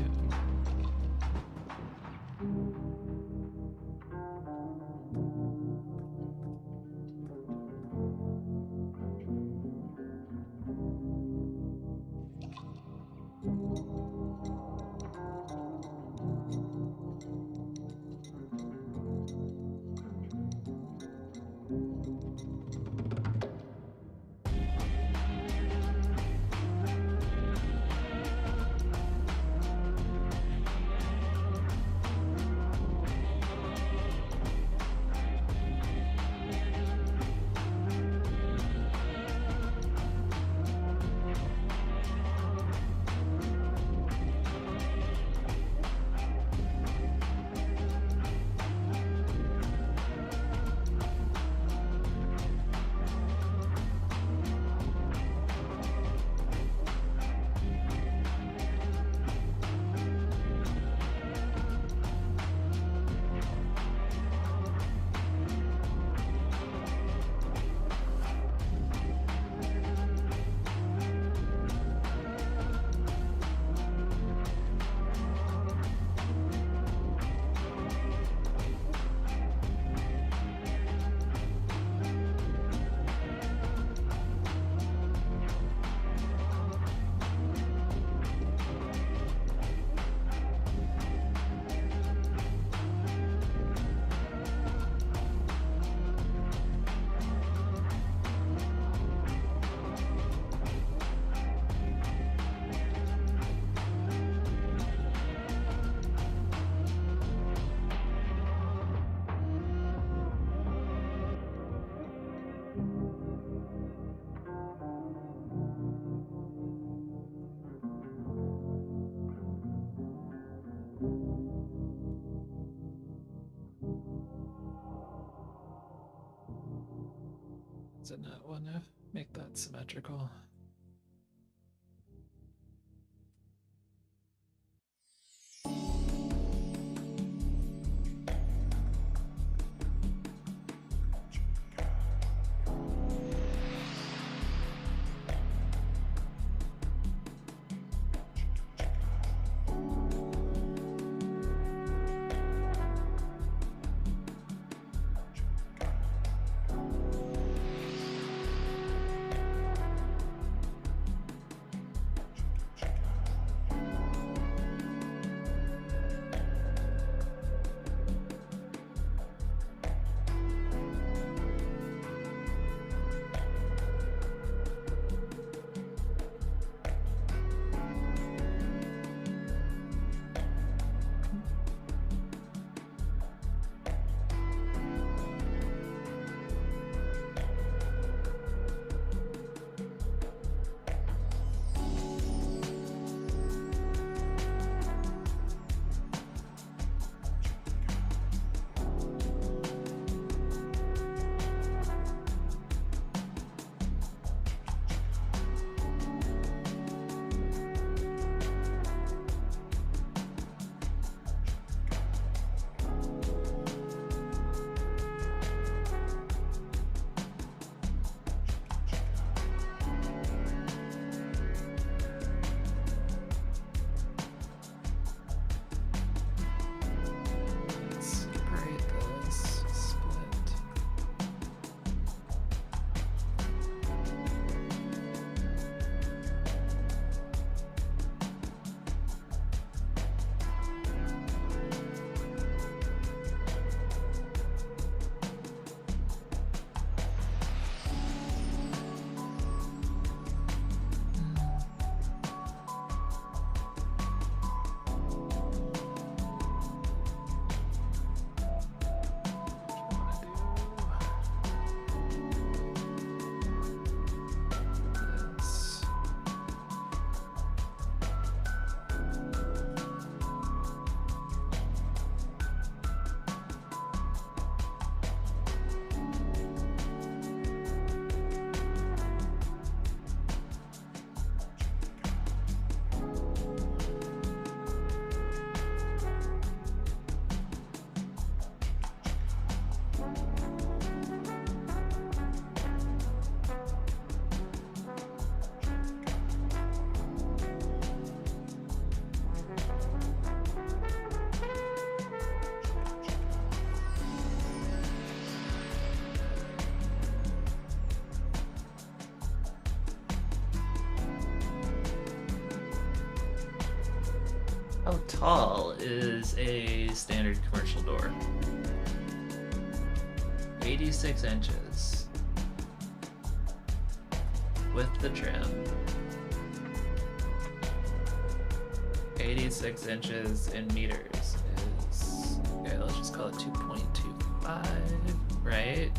Does it not want to make that symmetrical? How tall is a standard commercial door? 86 inches. With the trim. 86 inches in meters is, okay, let's just call it 2.25, right?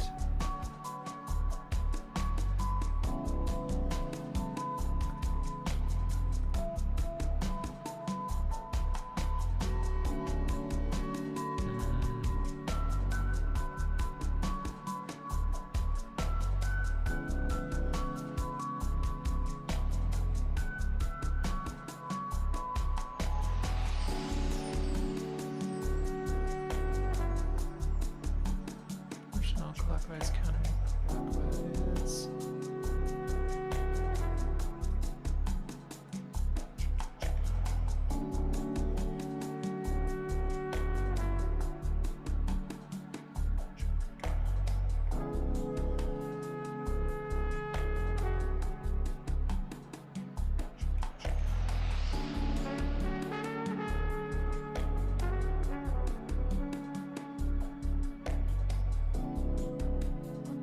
Clockwise, counterclockwise.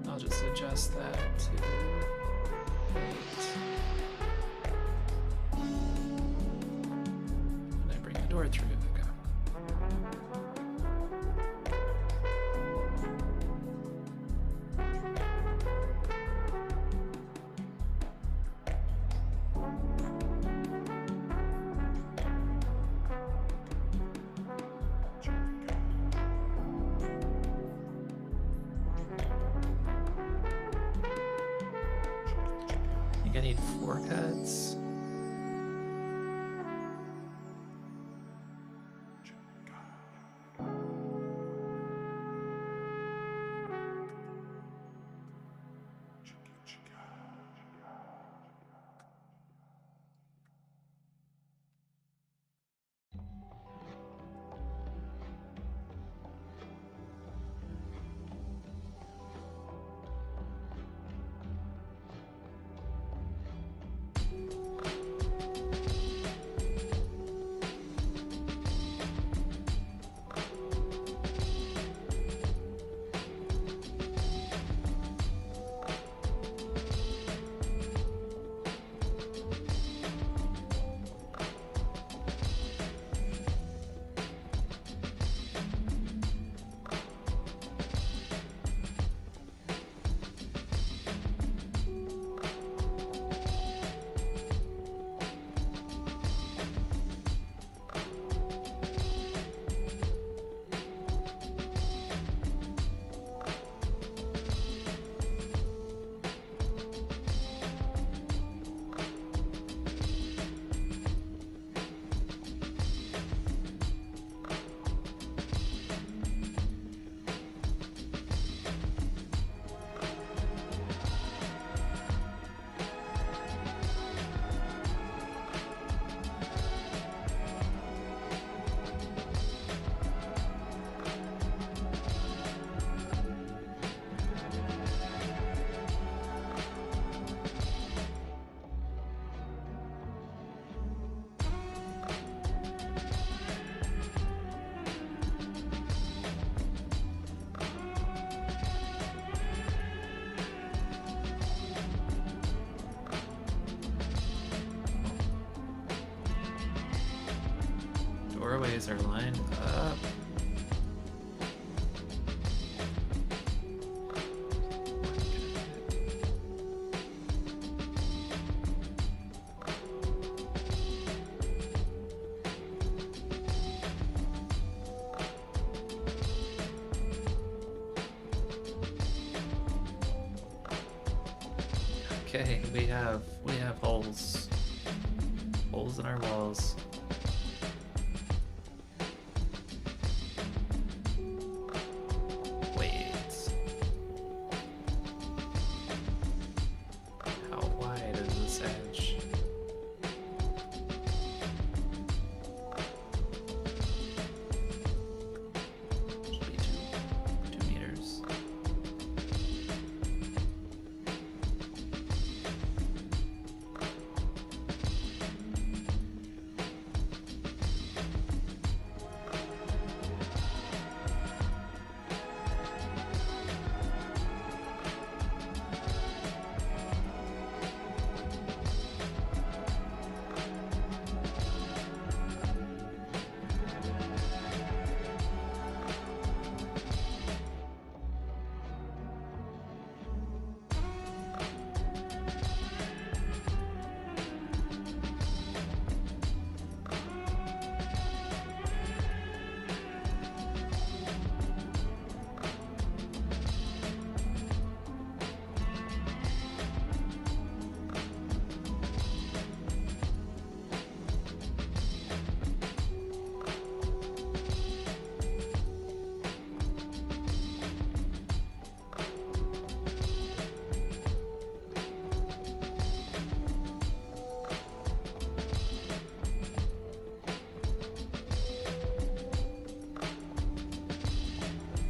I'll just adjust that to 8. And I bring the door through. Okay. need 4 cuts. Doorways are lined up. Okay, we have holes. Holes in our walls. Wait. How wide is this edge? Should be 2 meters.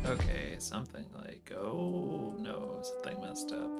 Okay, something like, oh no, something messed up.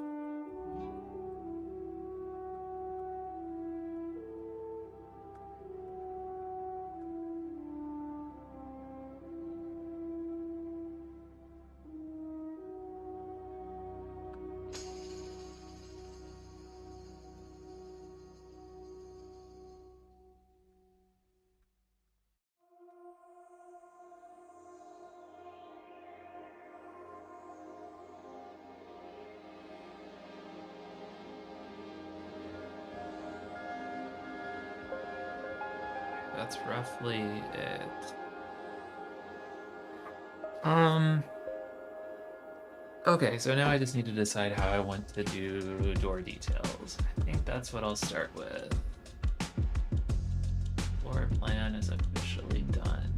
That's roughly it. Okay, so now I just need to decide how I want to do door details. I think that's what I'll start with. Floor plan is officially done.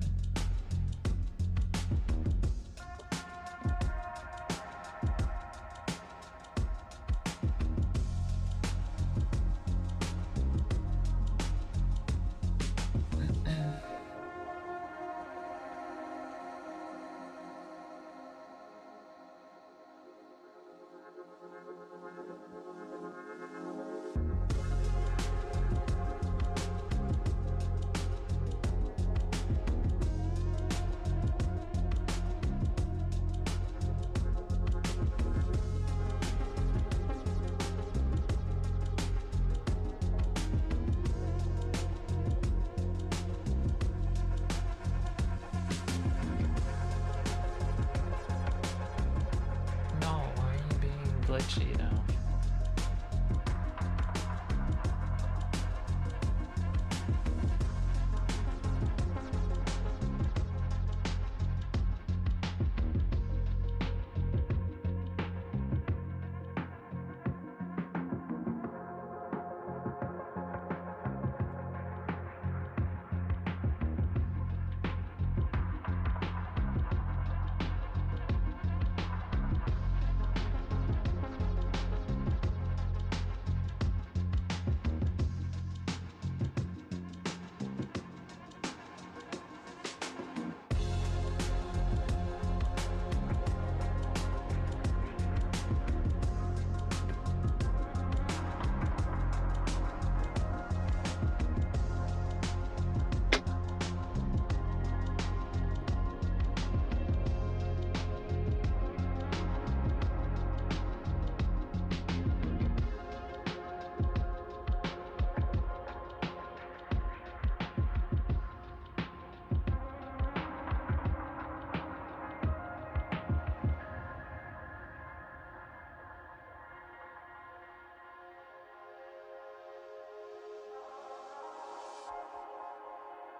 No, why are you being glitchy now?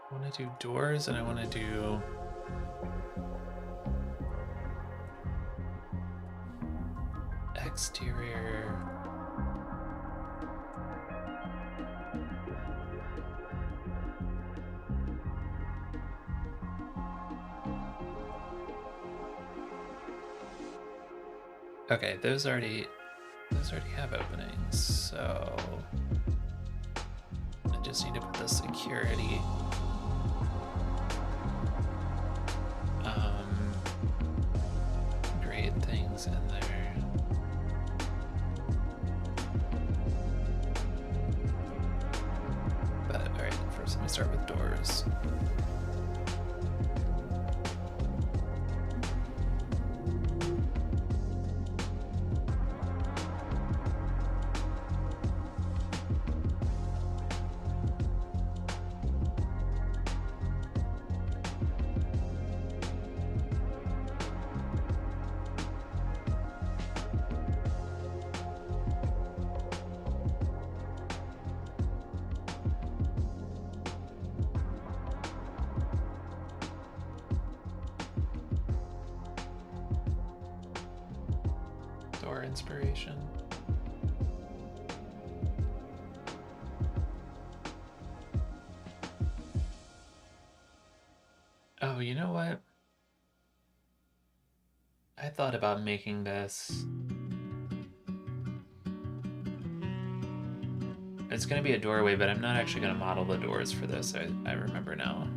I want to do doors and I want to do exterior. Okay, those already have openings, so I just need to put the security grade things in there. But alright, first let me start with doors. Door inspiration. Oh, you know what? I thought about making this. It's gonna be a doorway, but I'm not actually gonna model the doors for this. I remember now.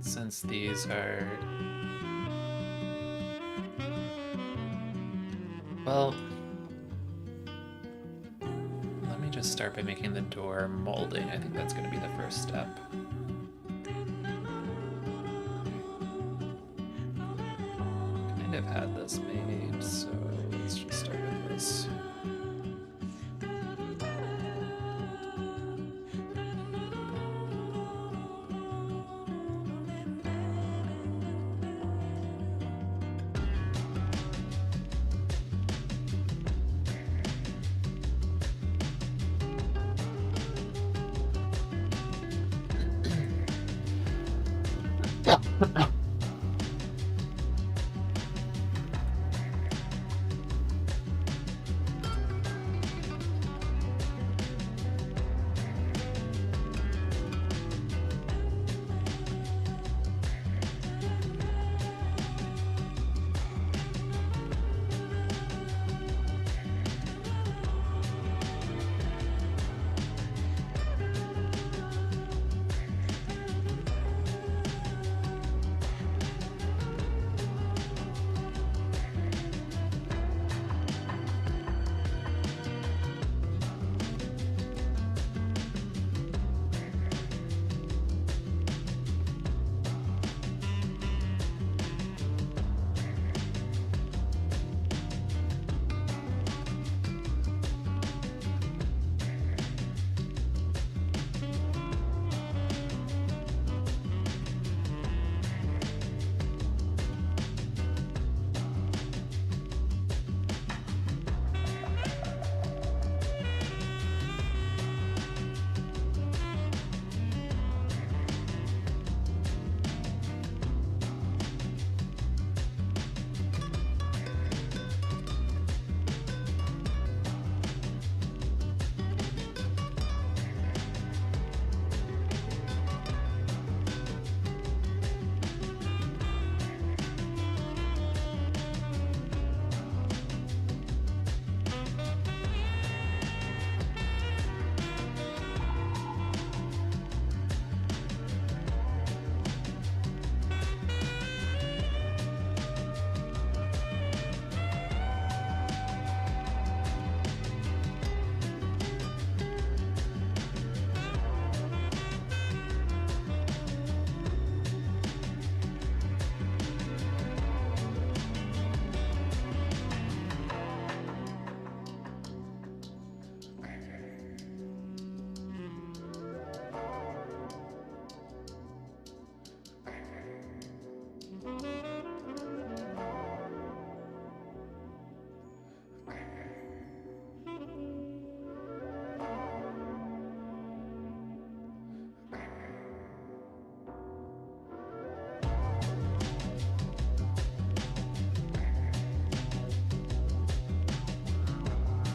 Since these are... Well, let me just start by making the door molding. I think that's going to be the first step. Kind of had this made, so let's just start with this.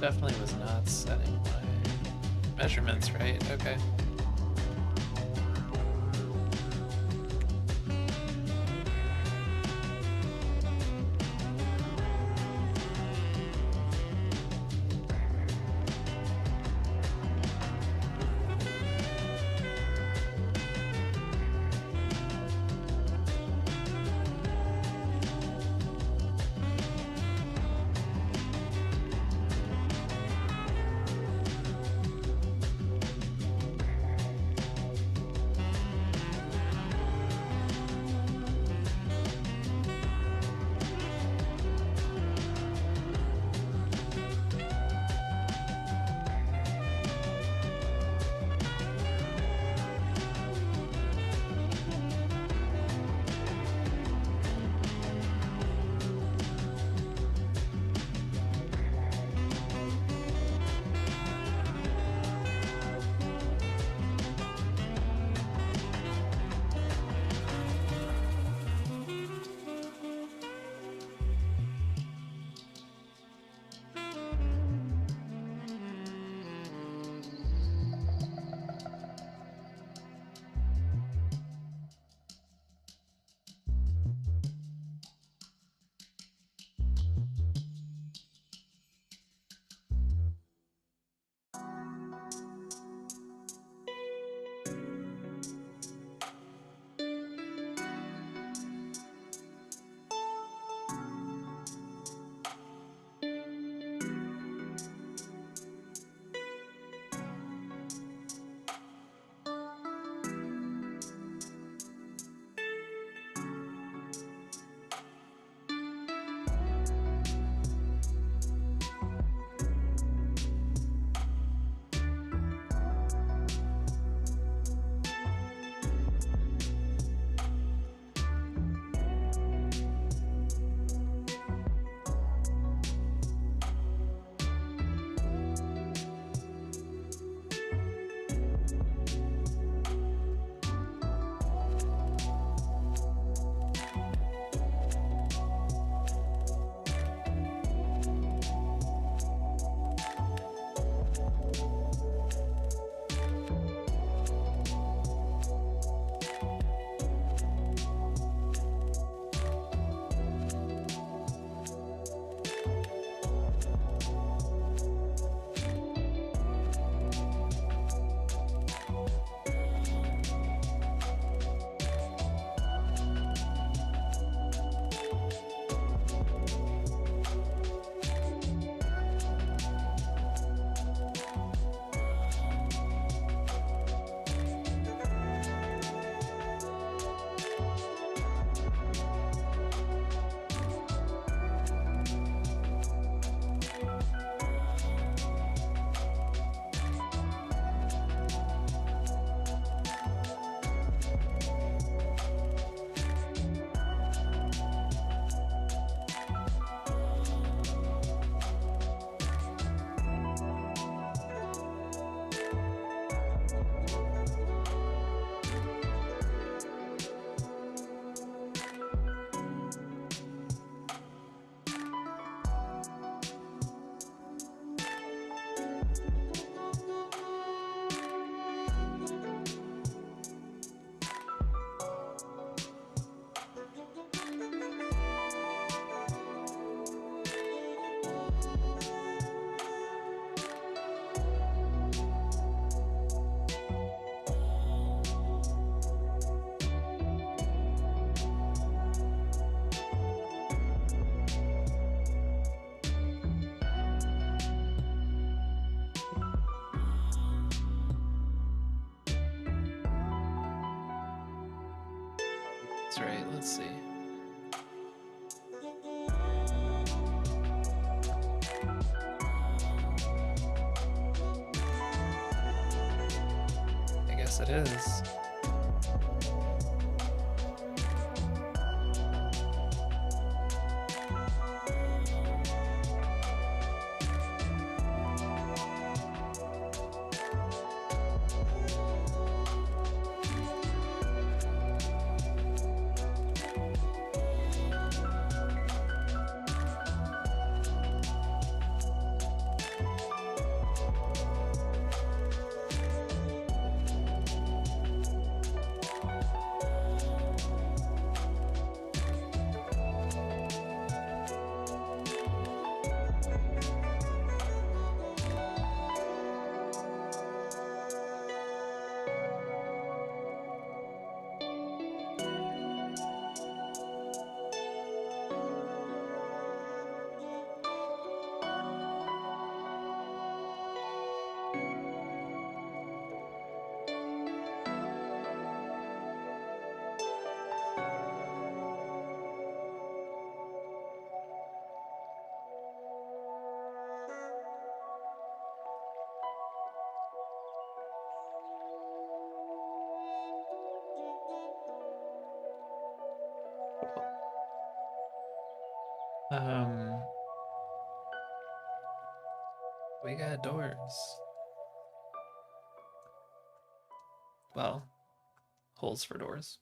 Definitely was not setting my measurements right. Okay. That's right. Let's see. I guess it is. Um, we got doors. Well, holes for doors.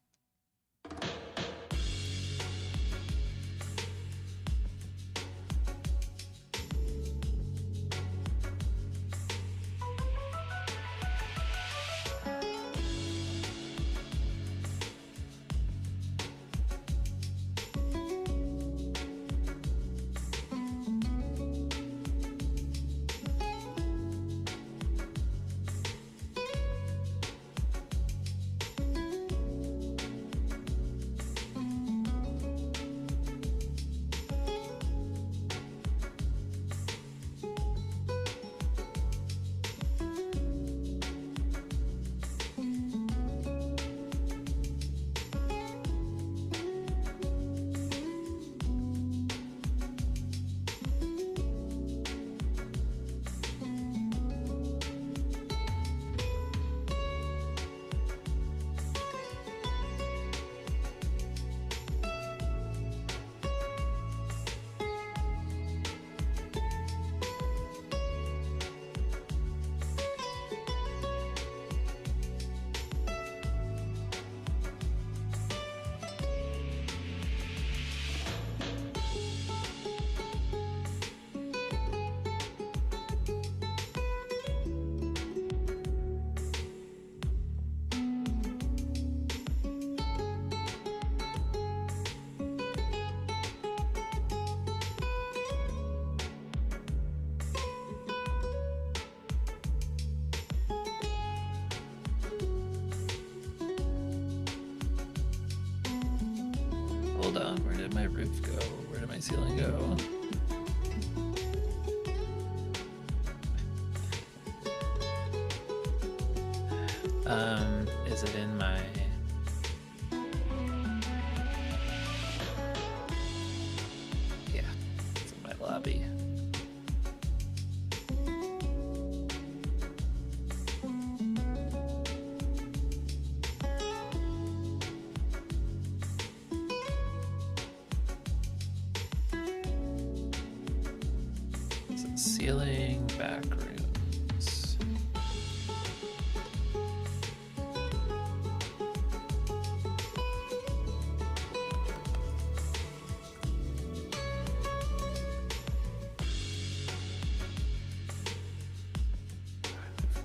Hold on, where did my roof go? Where did my ceiling go? Is it in my... Yeah, it's in my lobby. Ceiling, back rooms.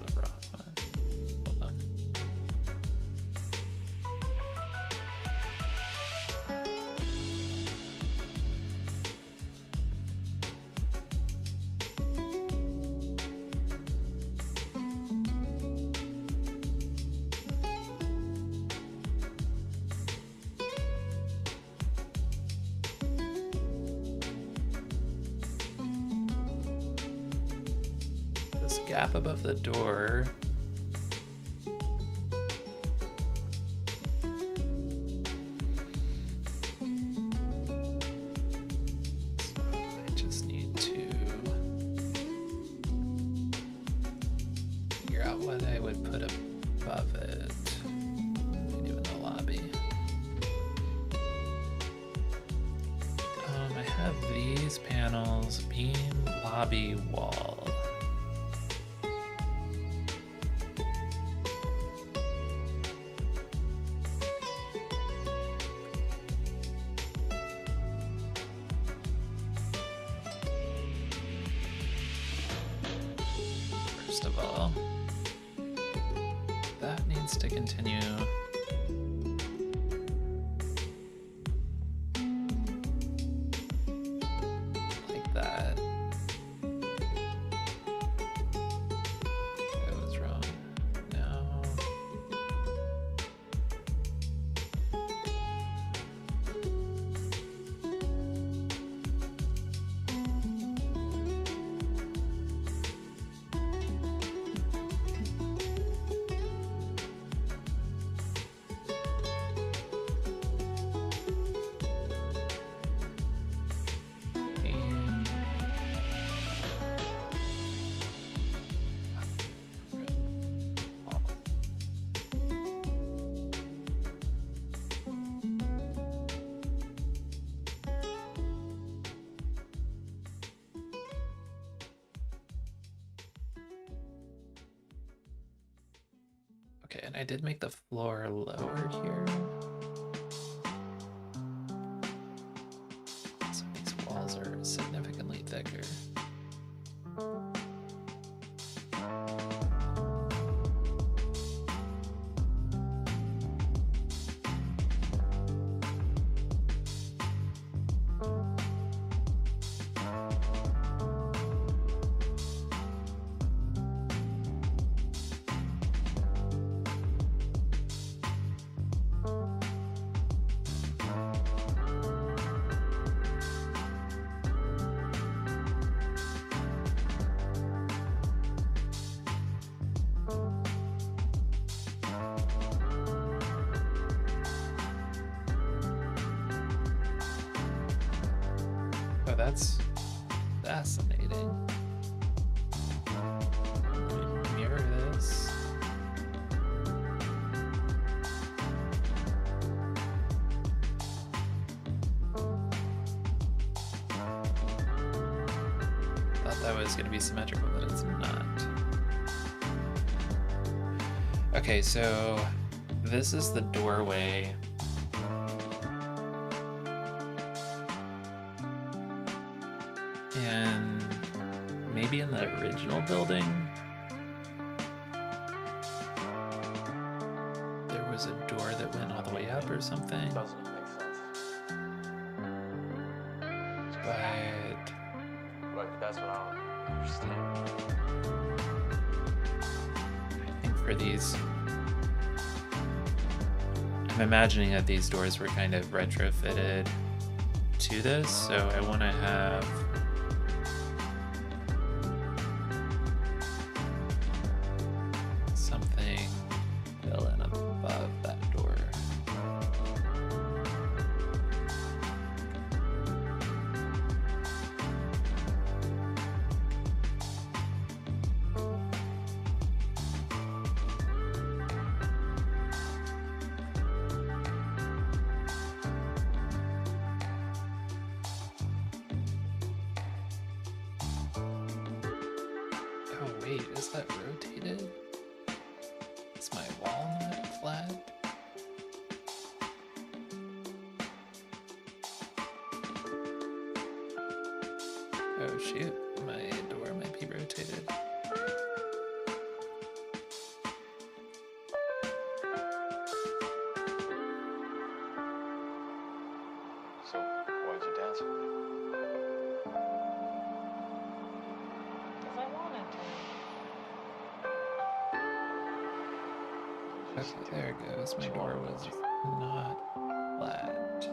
The wrong one. Hold on. This gap above the door. figure out what I would put above it. What do in the lobby? I have these panels, beam, lobby, wall. First of all, that needs to continue. Like that. That was wrong. No. Okay, and I did make the floor lower here. So these walls are significantly thicker. Oh, that's fascinating. Mirror this. Thought that was going to be symmetrical, but it's not. Okay, so this is the doorway. And maybe in the original building, there was a door that went all the way up or something. Doesn't make sense. But But that's what I don't understand. I think for these, I'm imagining that these doors were kind of retrofitted to this, so I want to have something fill in above that door. Oh wait, is that rotated? Is my wall not flat? Oh shoot, my door might be rotated. So why'd you dance with me? Because I wanted to. Okay, there it goes. My door was not flat.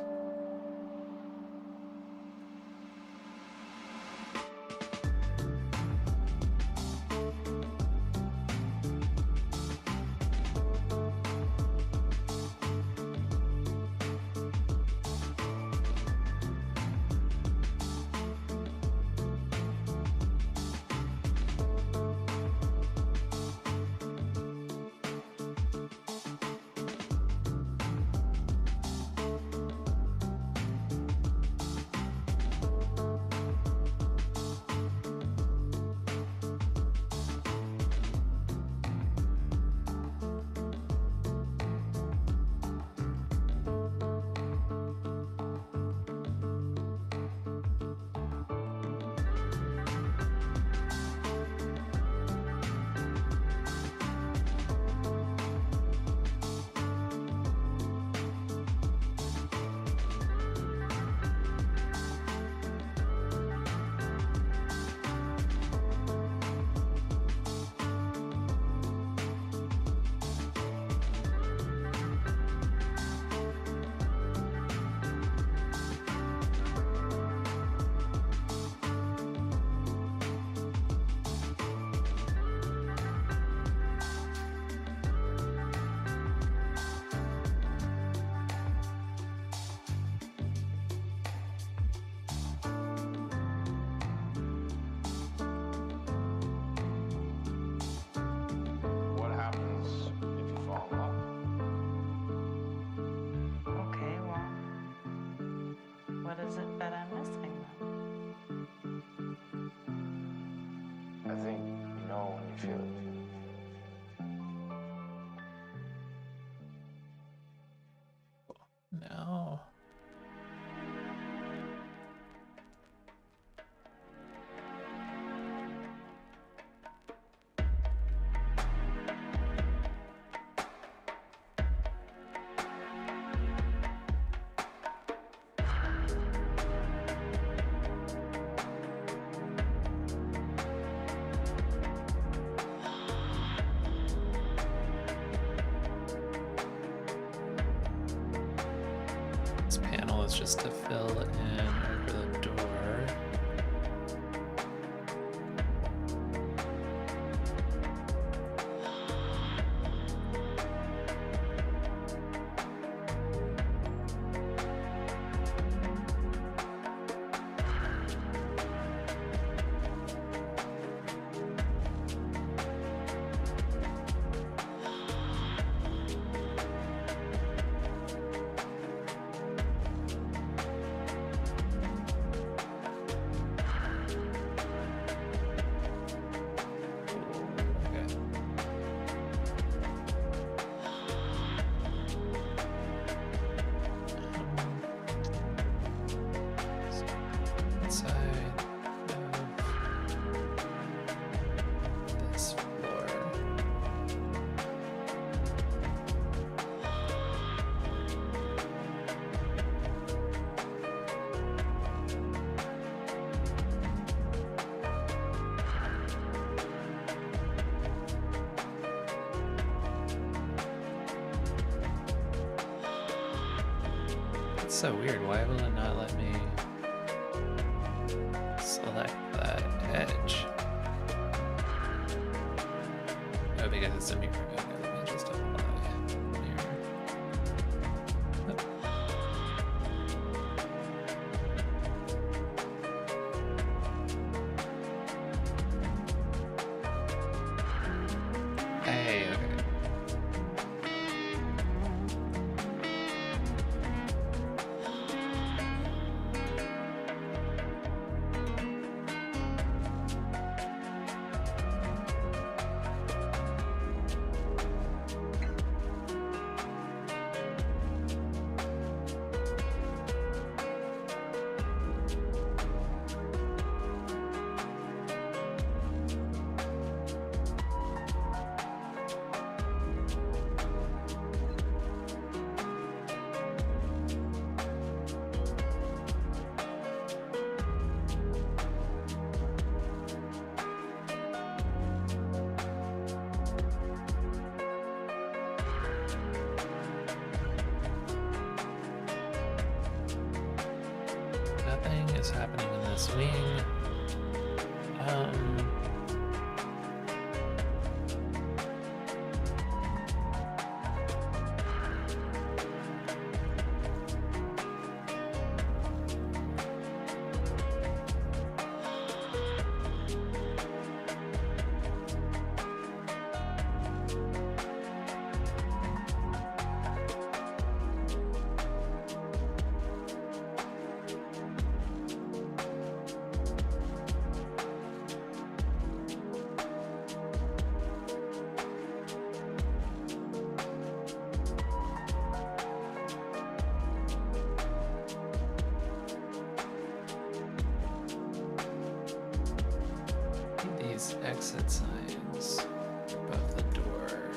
you feel it. No. This panel is just to fill in over the door. Okay. Inside of this floor. It's so weird. Why will it not let me select that edge? Oh, because it's a mirror. Okay, let me just apply mirror. Hey, okay. Nothing is happening in this wing. These exit signs above the door.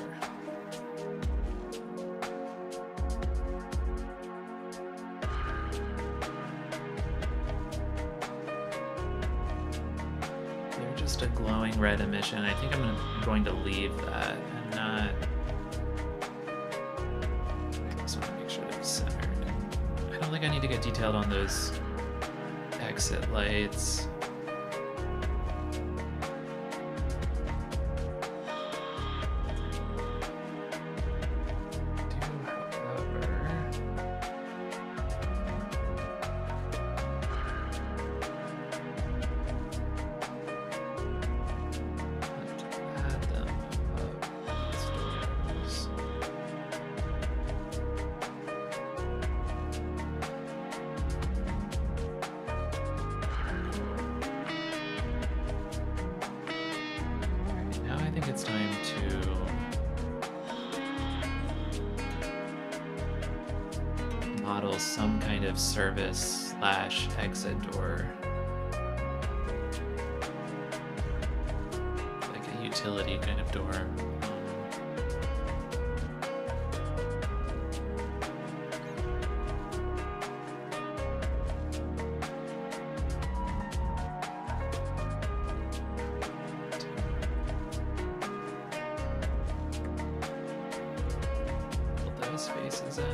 They're just a glowing red emission. I think I'm going to leave that and not. I just want to make sure they're centered. I don't think I need to get detailed on those exit lights. model some kind of service slash exit door. Like a utility kind of door. Put those faces in.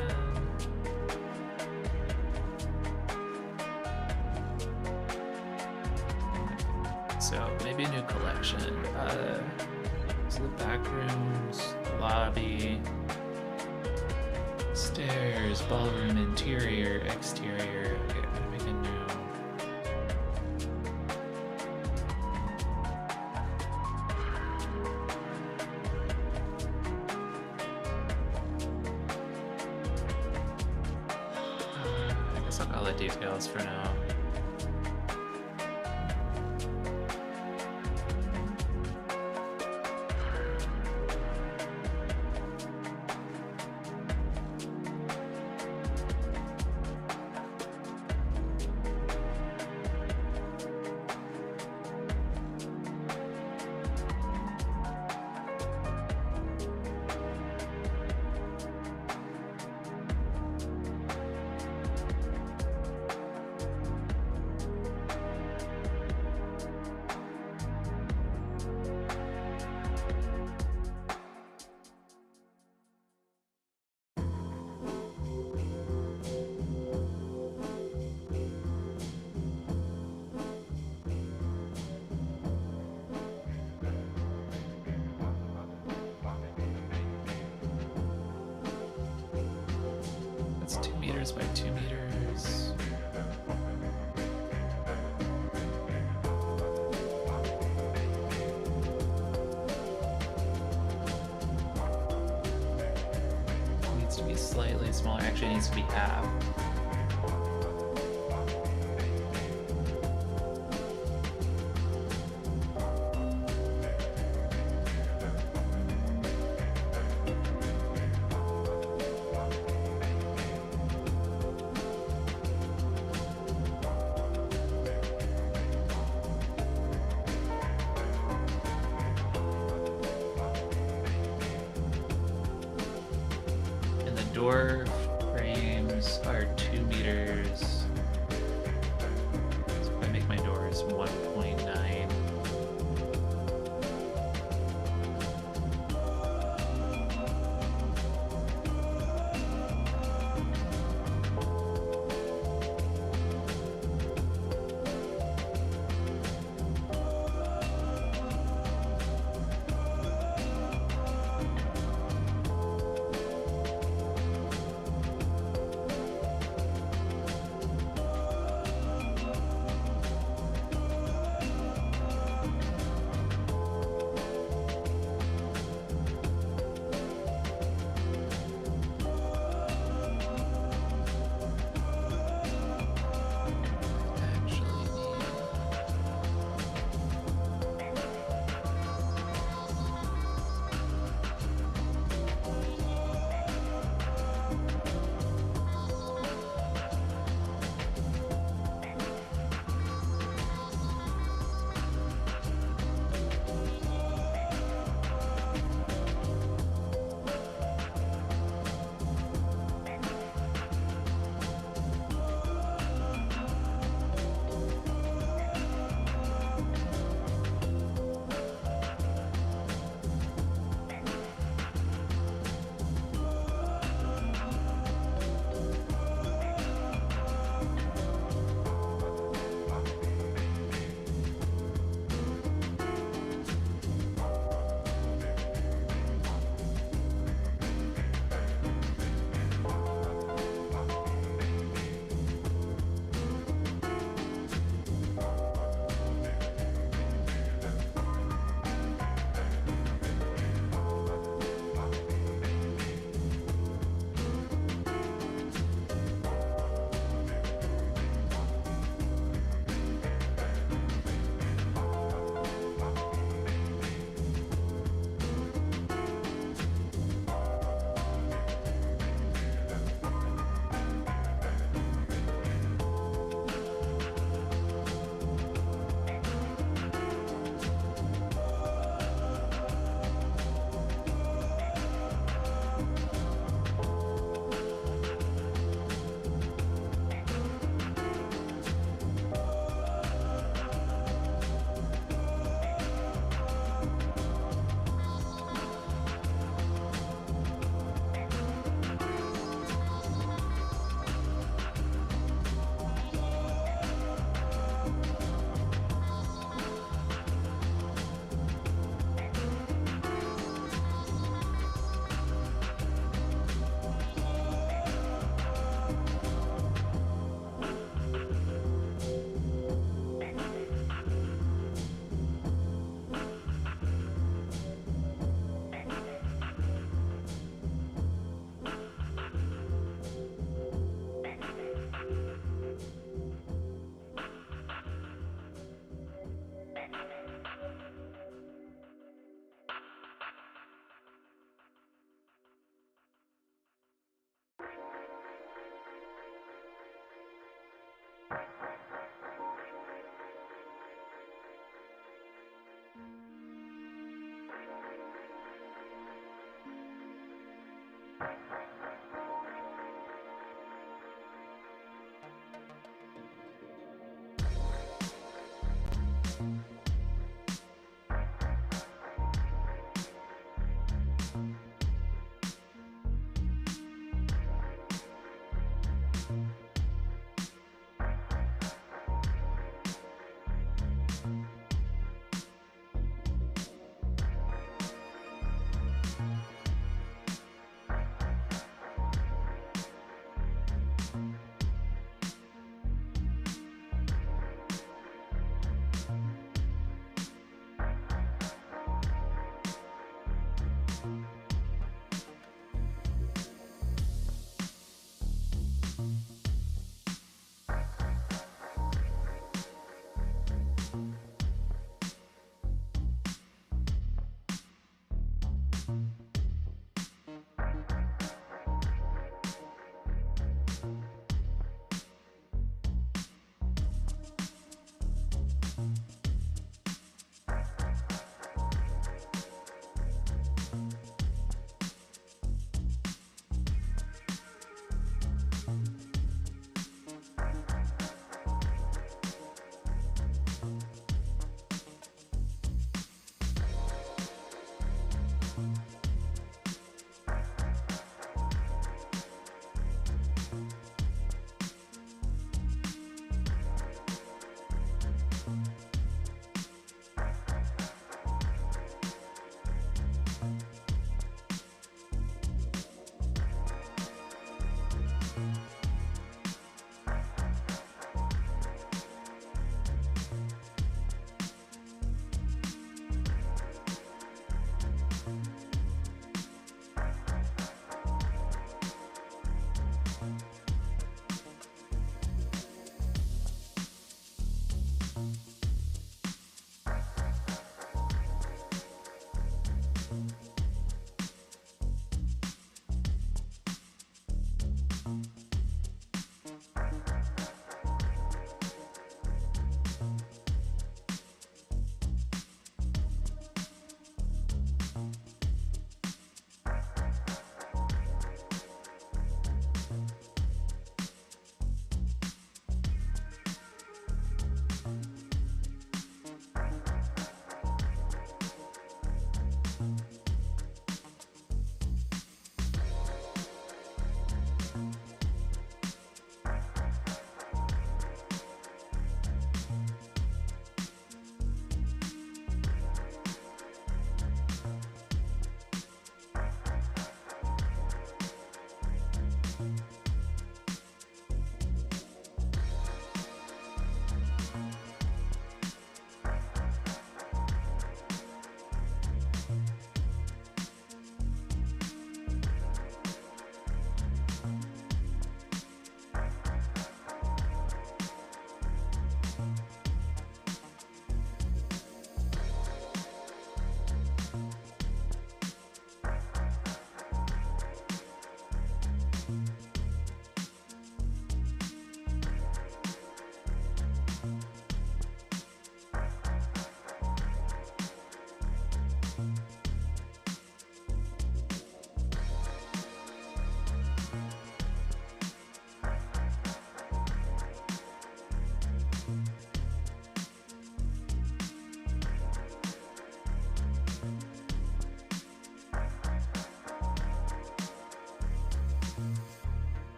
So maybe a new collection. So the back rooms, lobby, stairs, ballroom, interior, exterior. Okay, I'm gonna make a new. I guess I'll call it details for now. That's 2 meters by 2 meters. Needs to be slightly smaller. Actually, it needs to be half. And the door frames are 2 meters. So if I make my doors 1.9.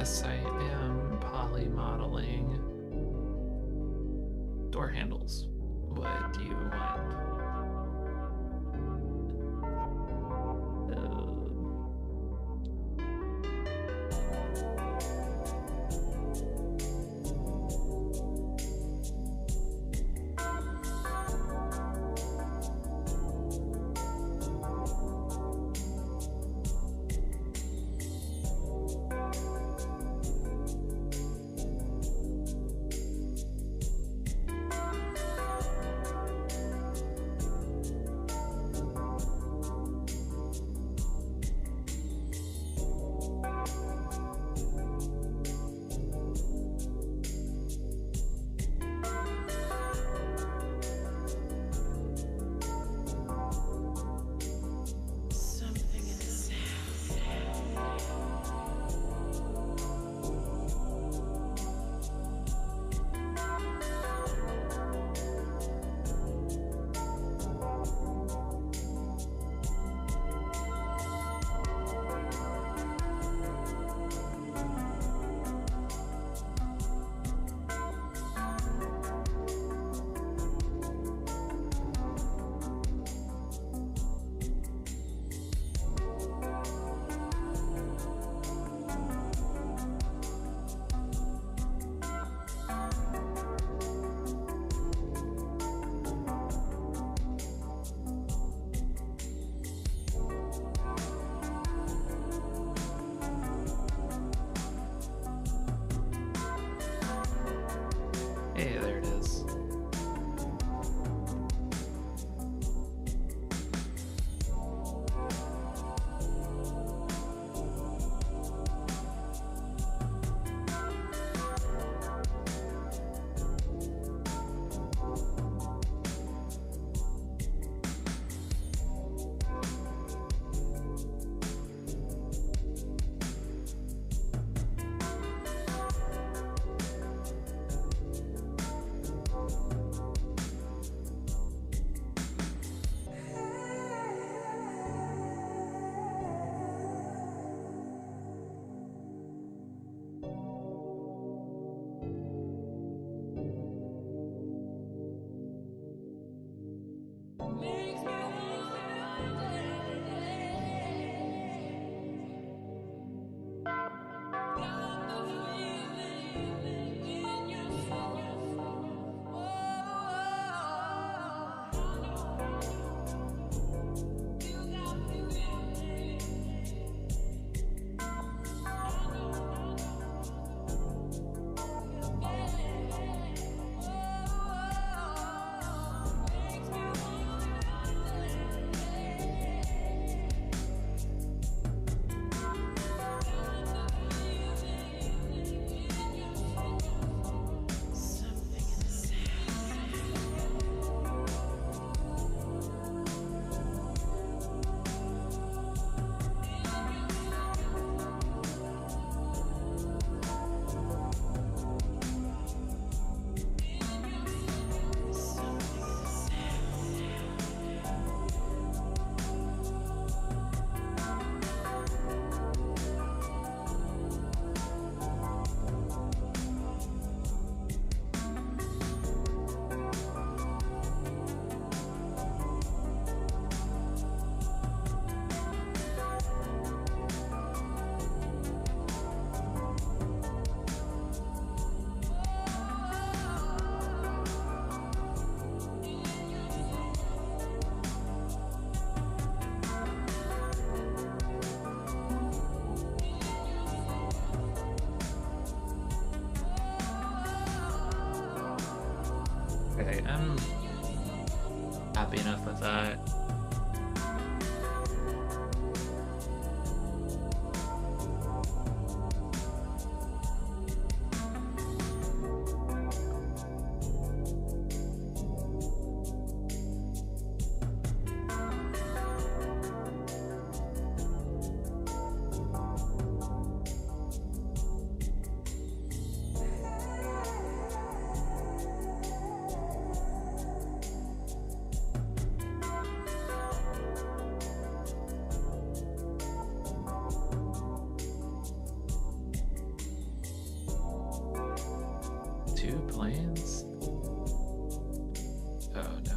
Yes, I am poly modeling door handles. What do you want? Hey, there it is. Okay, I'm happy enough with that. 2 planes? Oh no.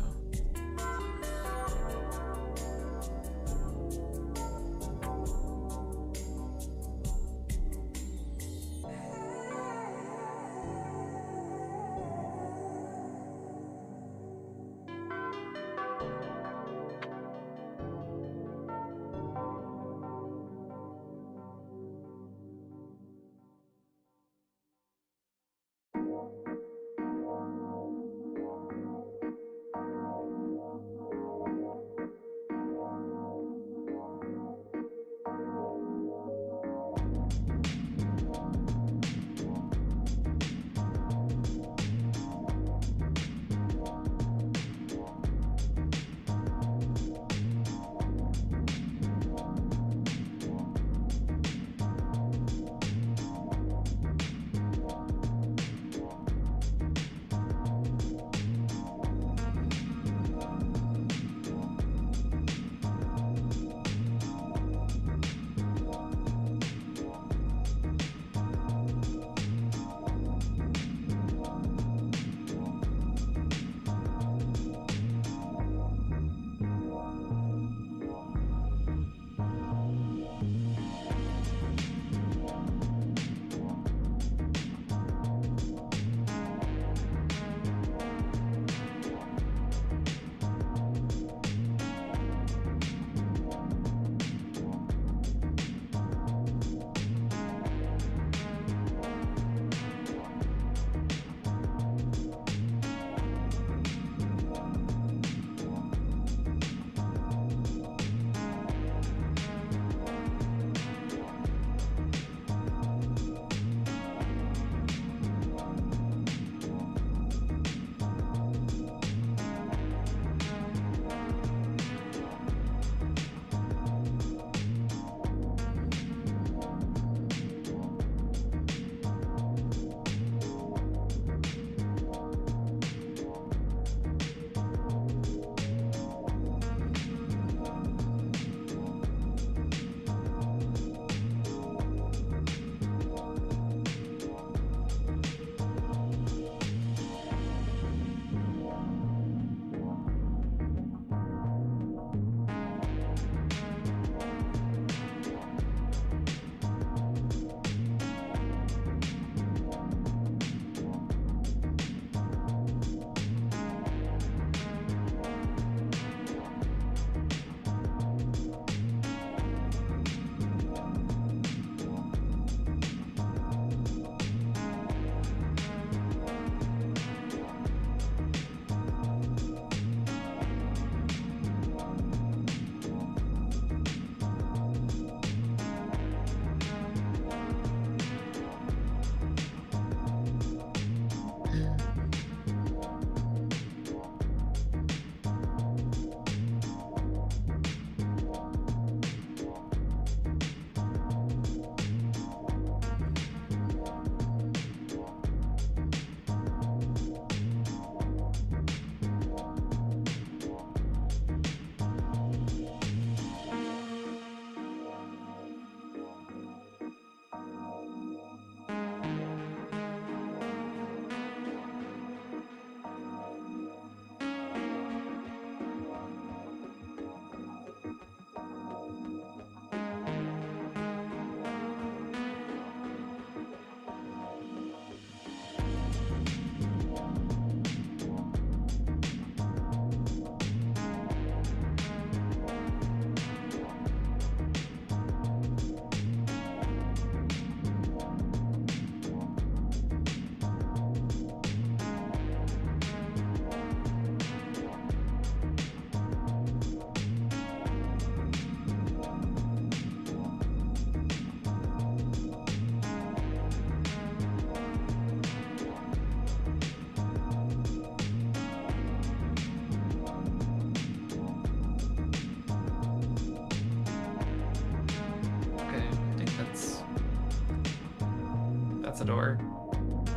That's a door.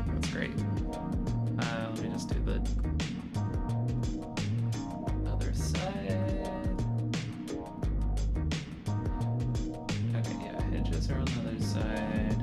That's great. Let me just do the other side. Okay, yeah, hinges are on the other side.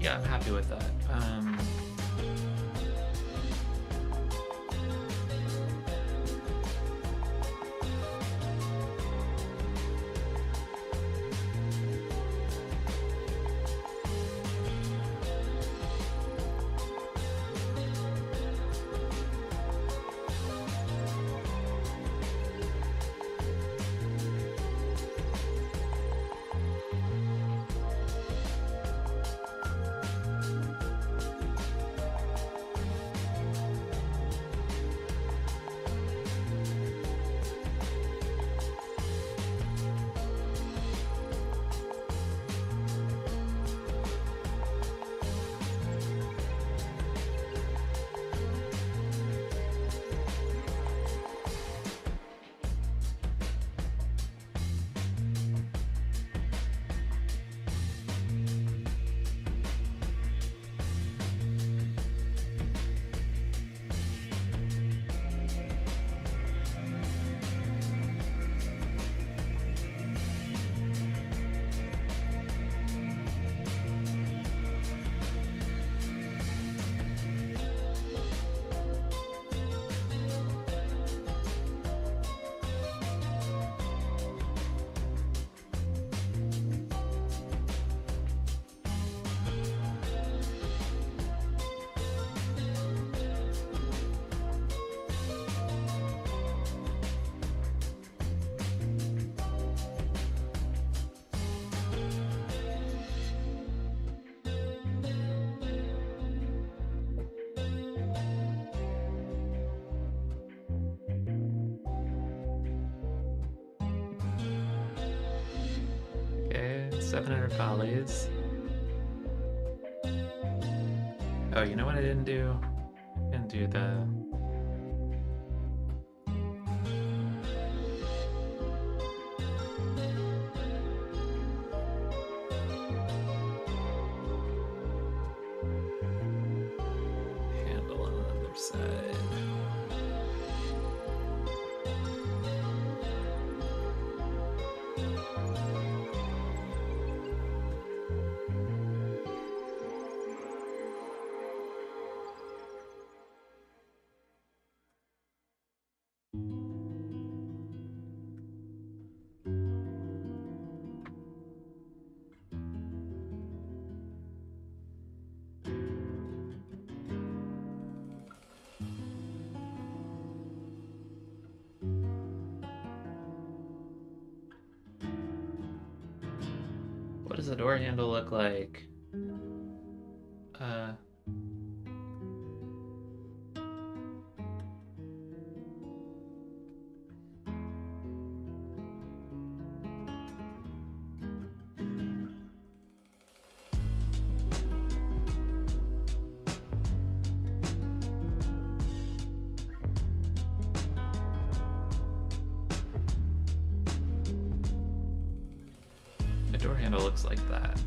Yeah, I'm happy with that. Okay, 700 volleys. Oh, you know what I didn't do? I didn't do the... handle on the other side. What does the door handle look like? The door handle looks like that.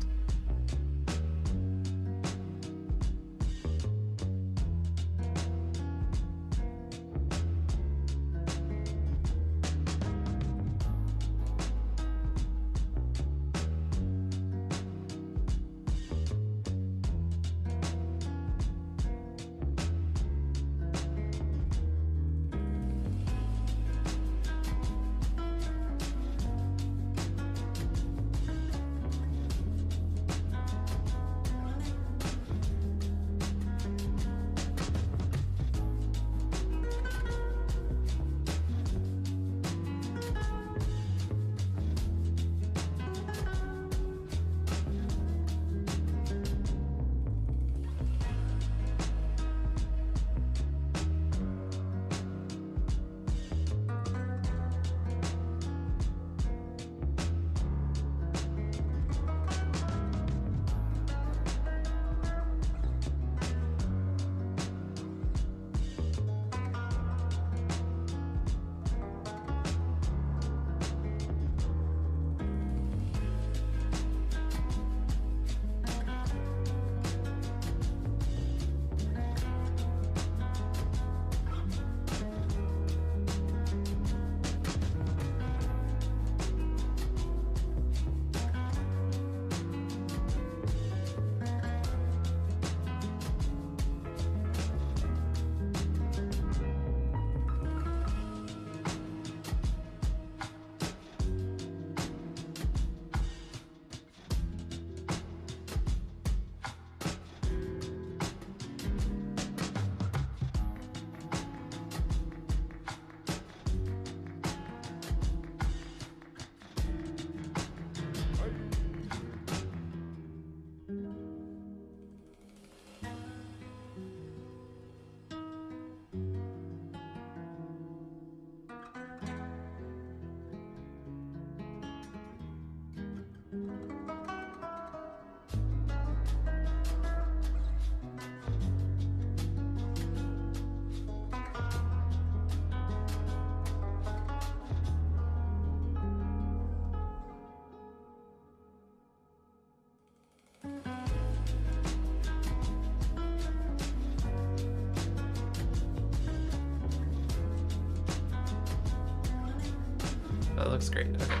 that looks great. Okay.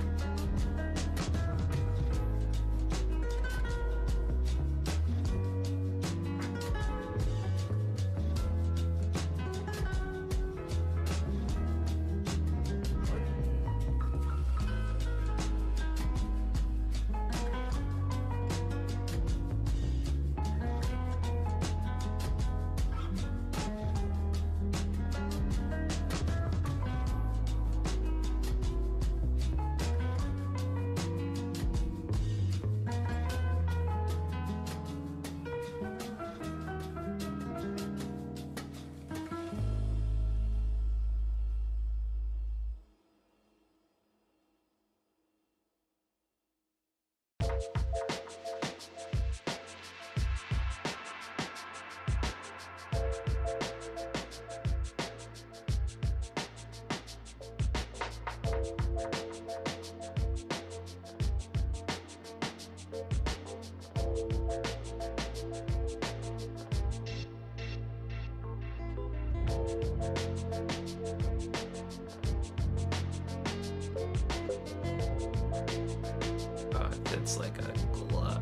Oh, it fits like a glove.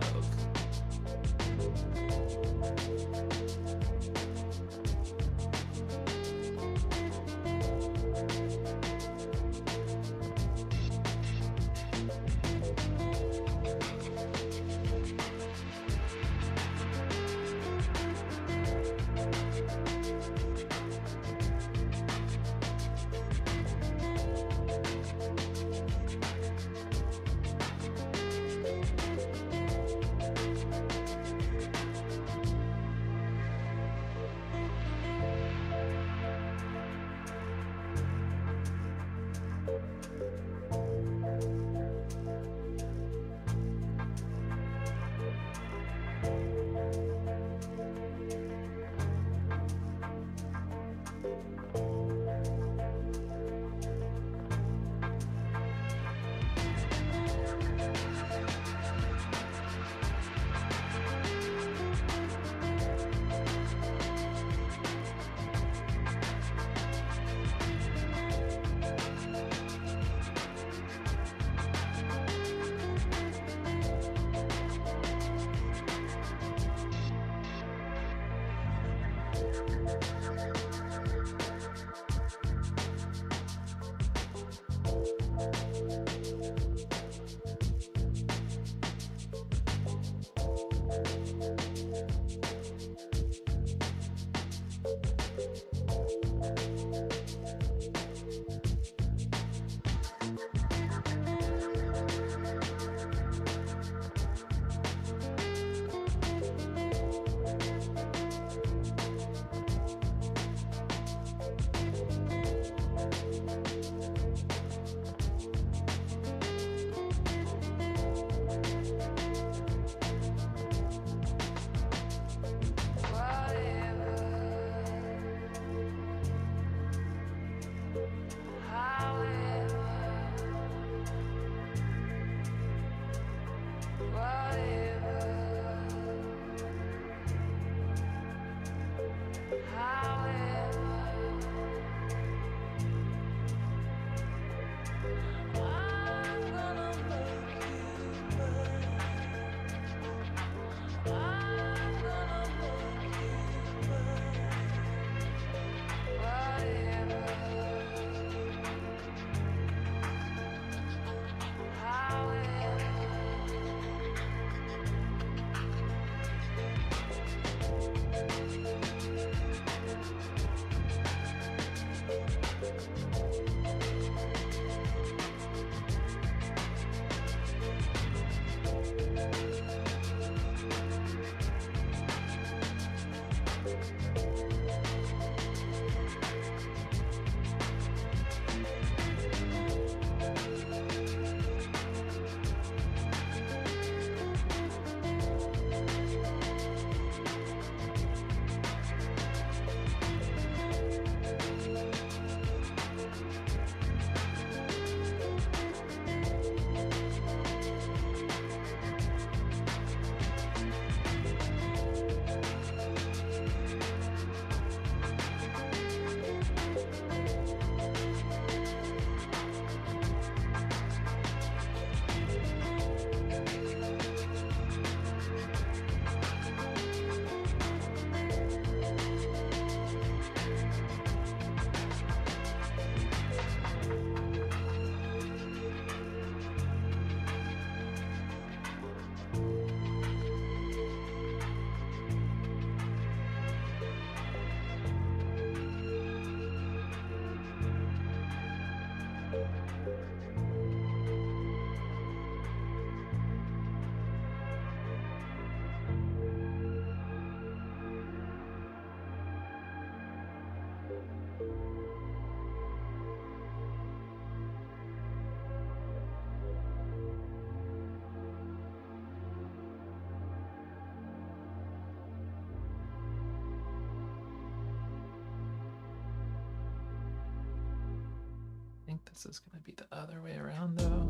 think this is going to be the other way around, though.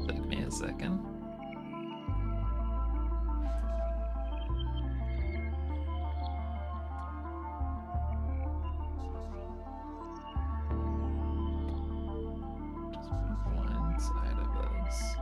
Took me a second. Just one side of this.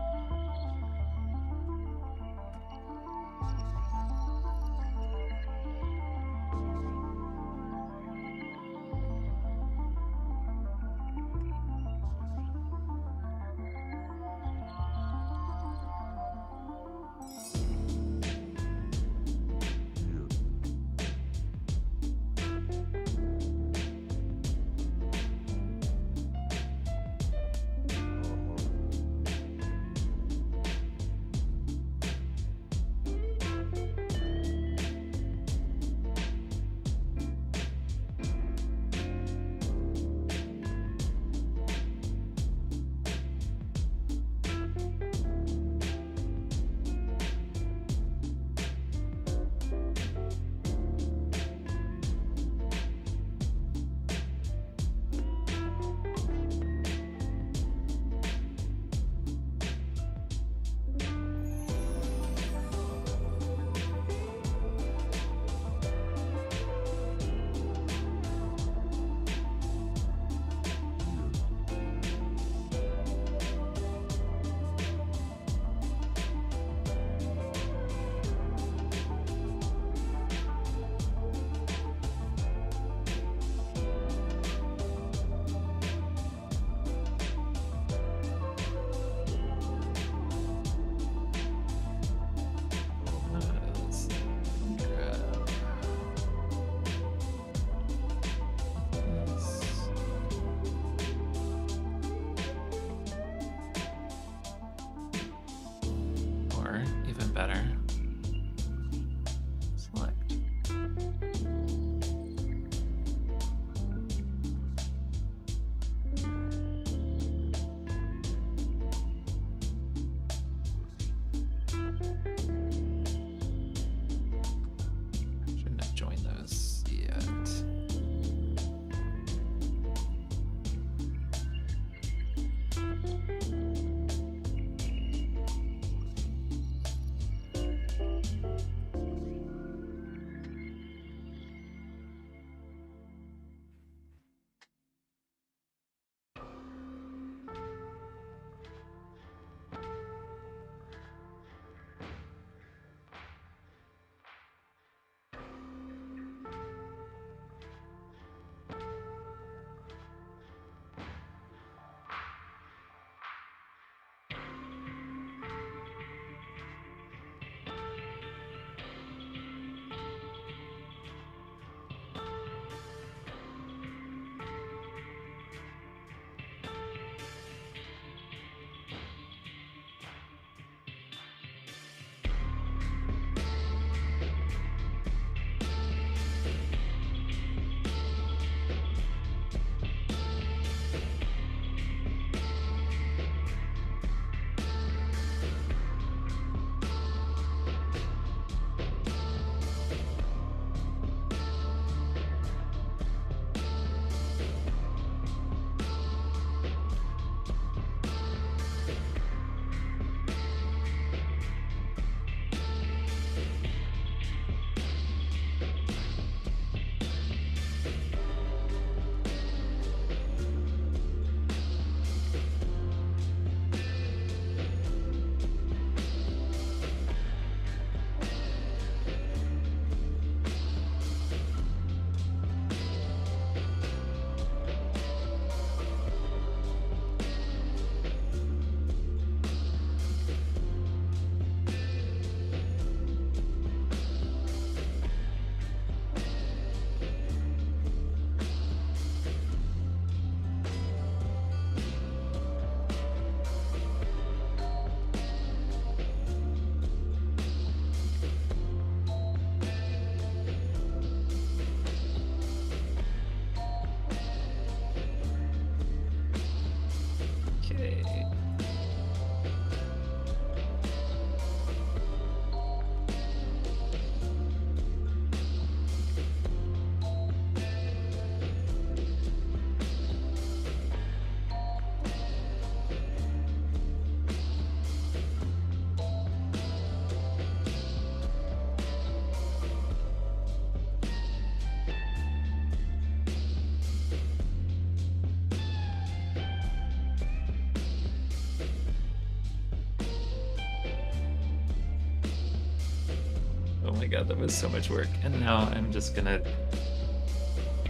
god, that was so much work. And now I'm just gonna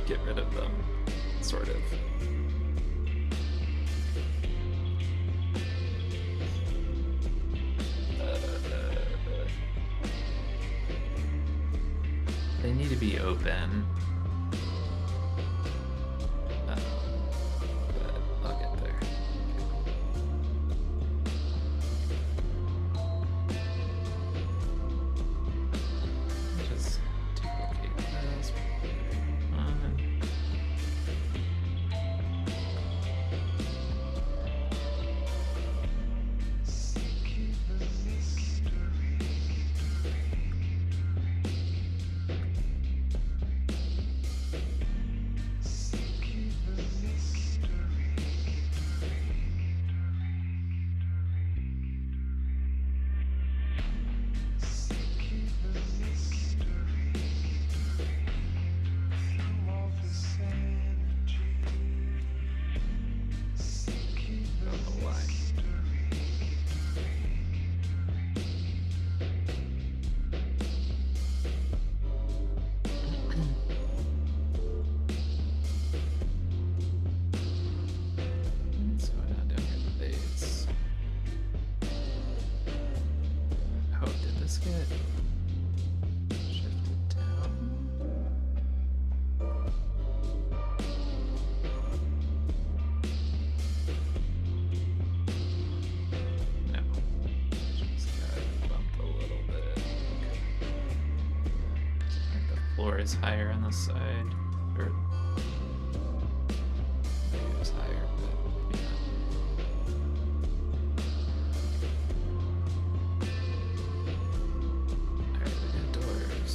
get rid of them, sort of. They need to be open. But I'll get there. Just duplicate this. Shifted down. No. Just got bumped a little bit. I think the floor is higher on the side. Or maybe it was higher, but maybe not. Alright, we got doors.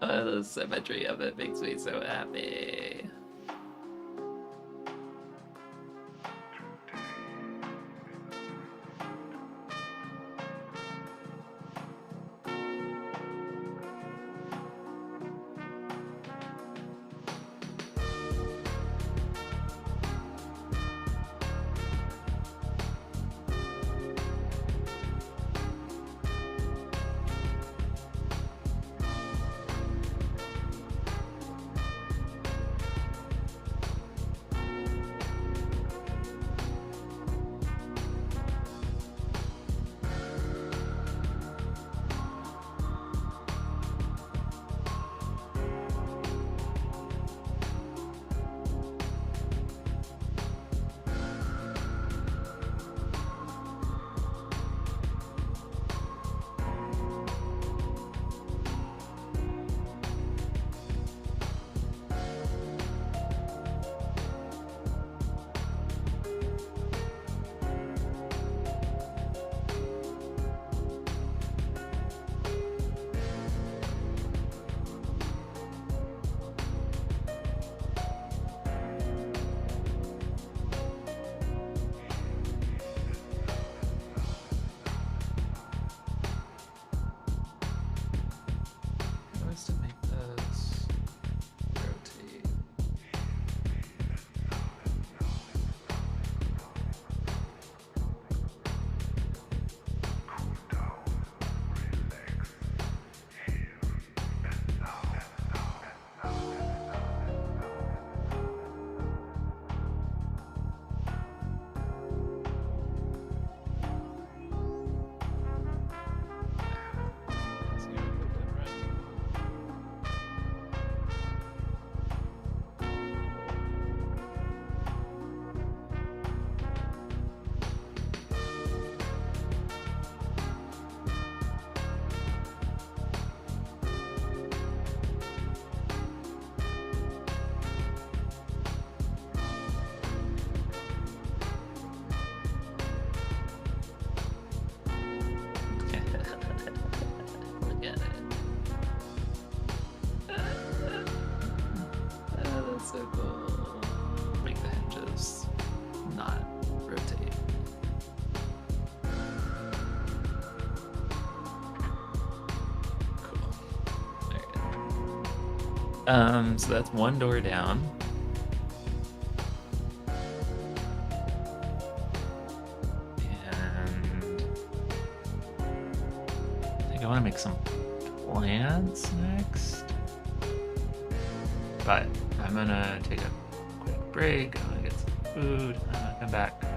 Oh, the symmetry of it makes me so happy. So that's one door down. And I think I want to make some plants next. But I'm gonna take a quick break. I'm gonna get some food. I'm gonna come back.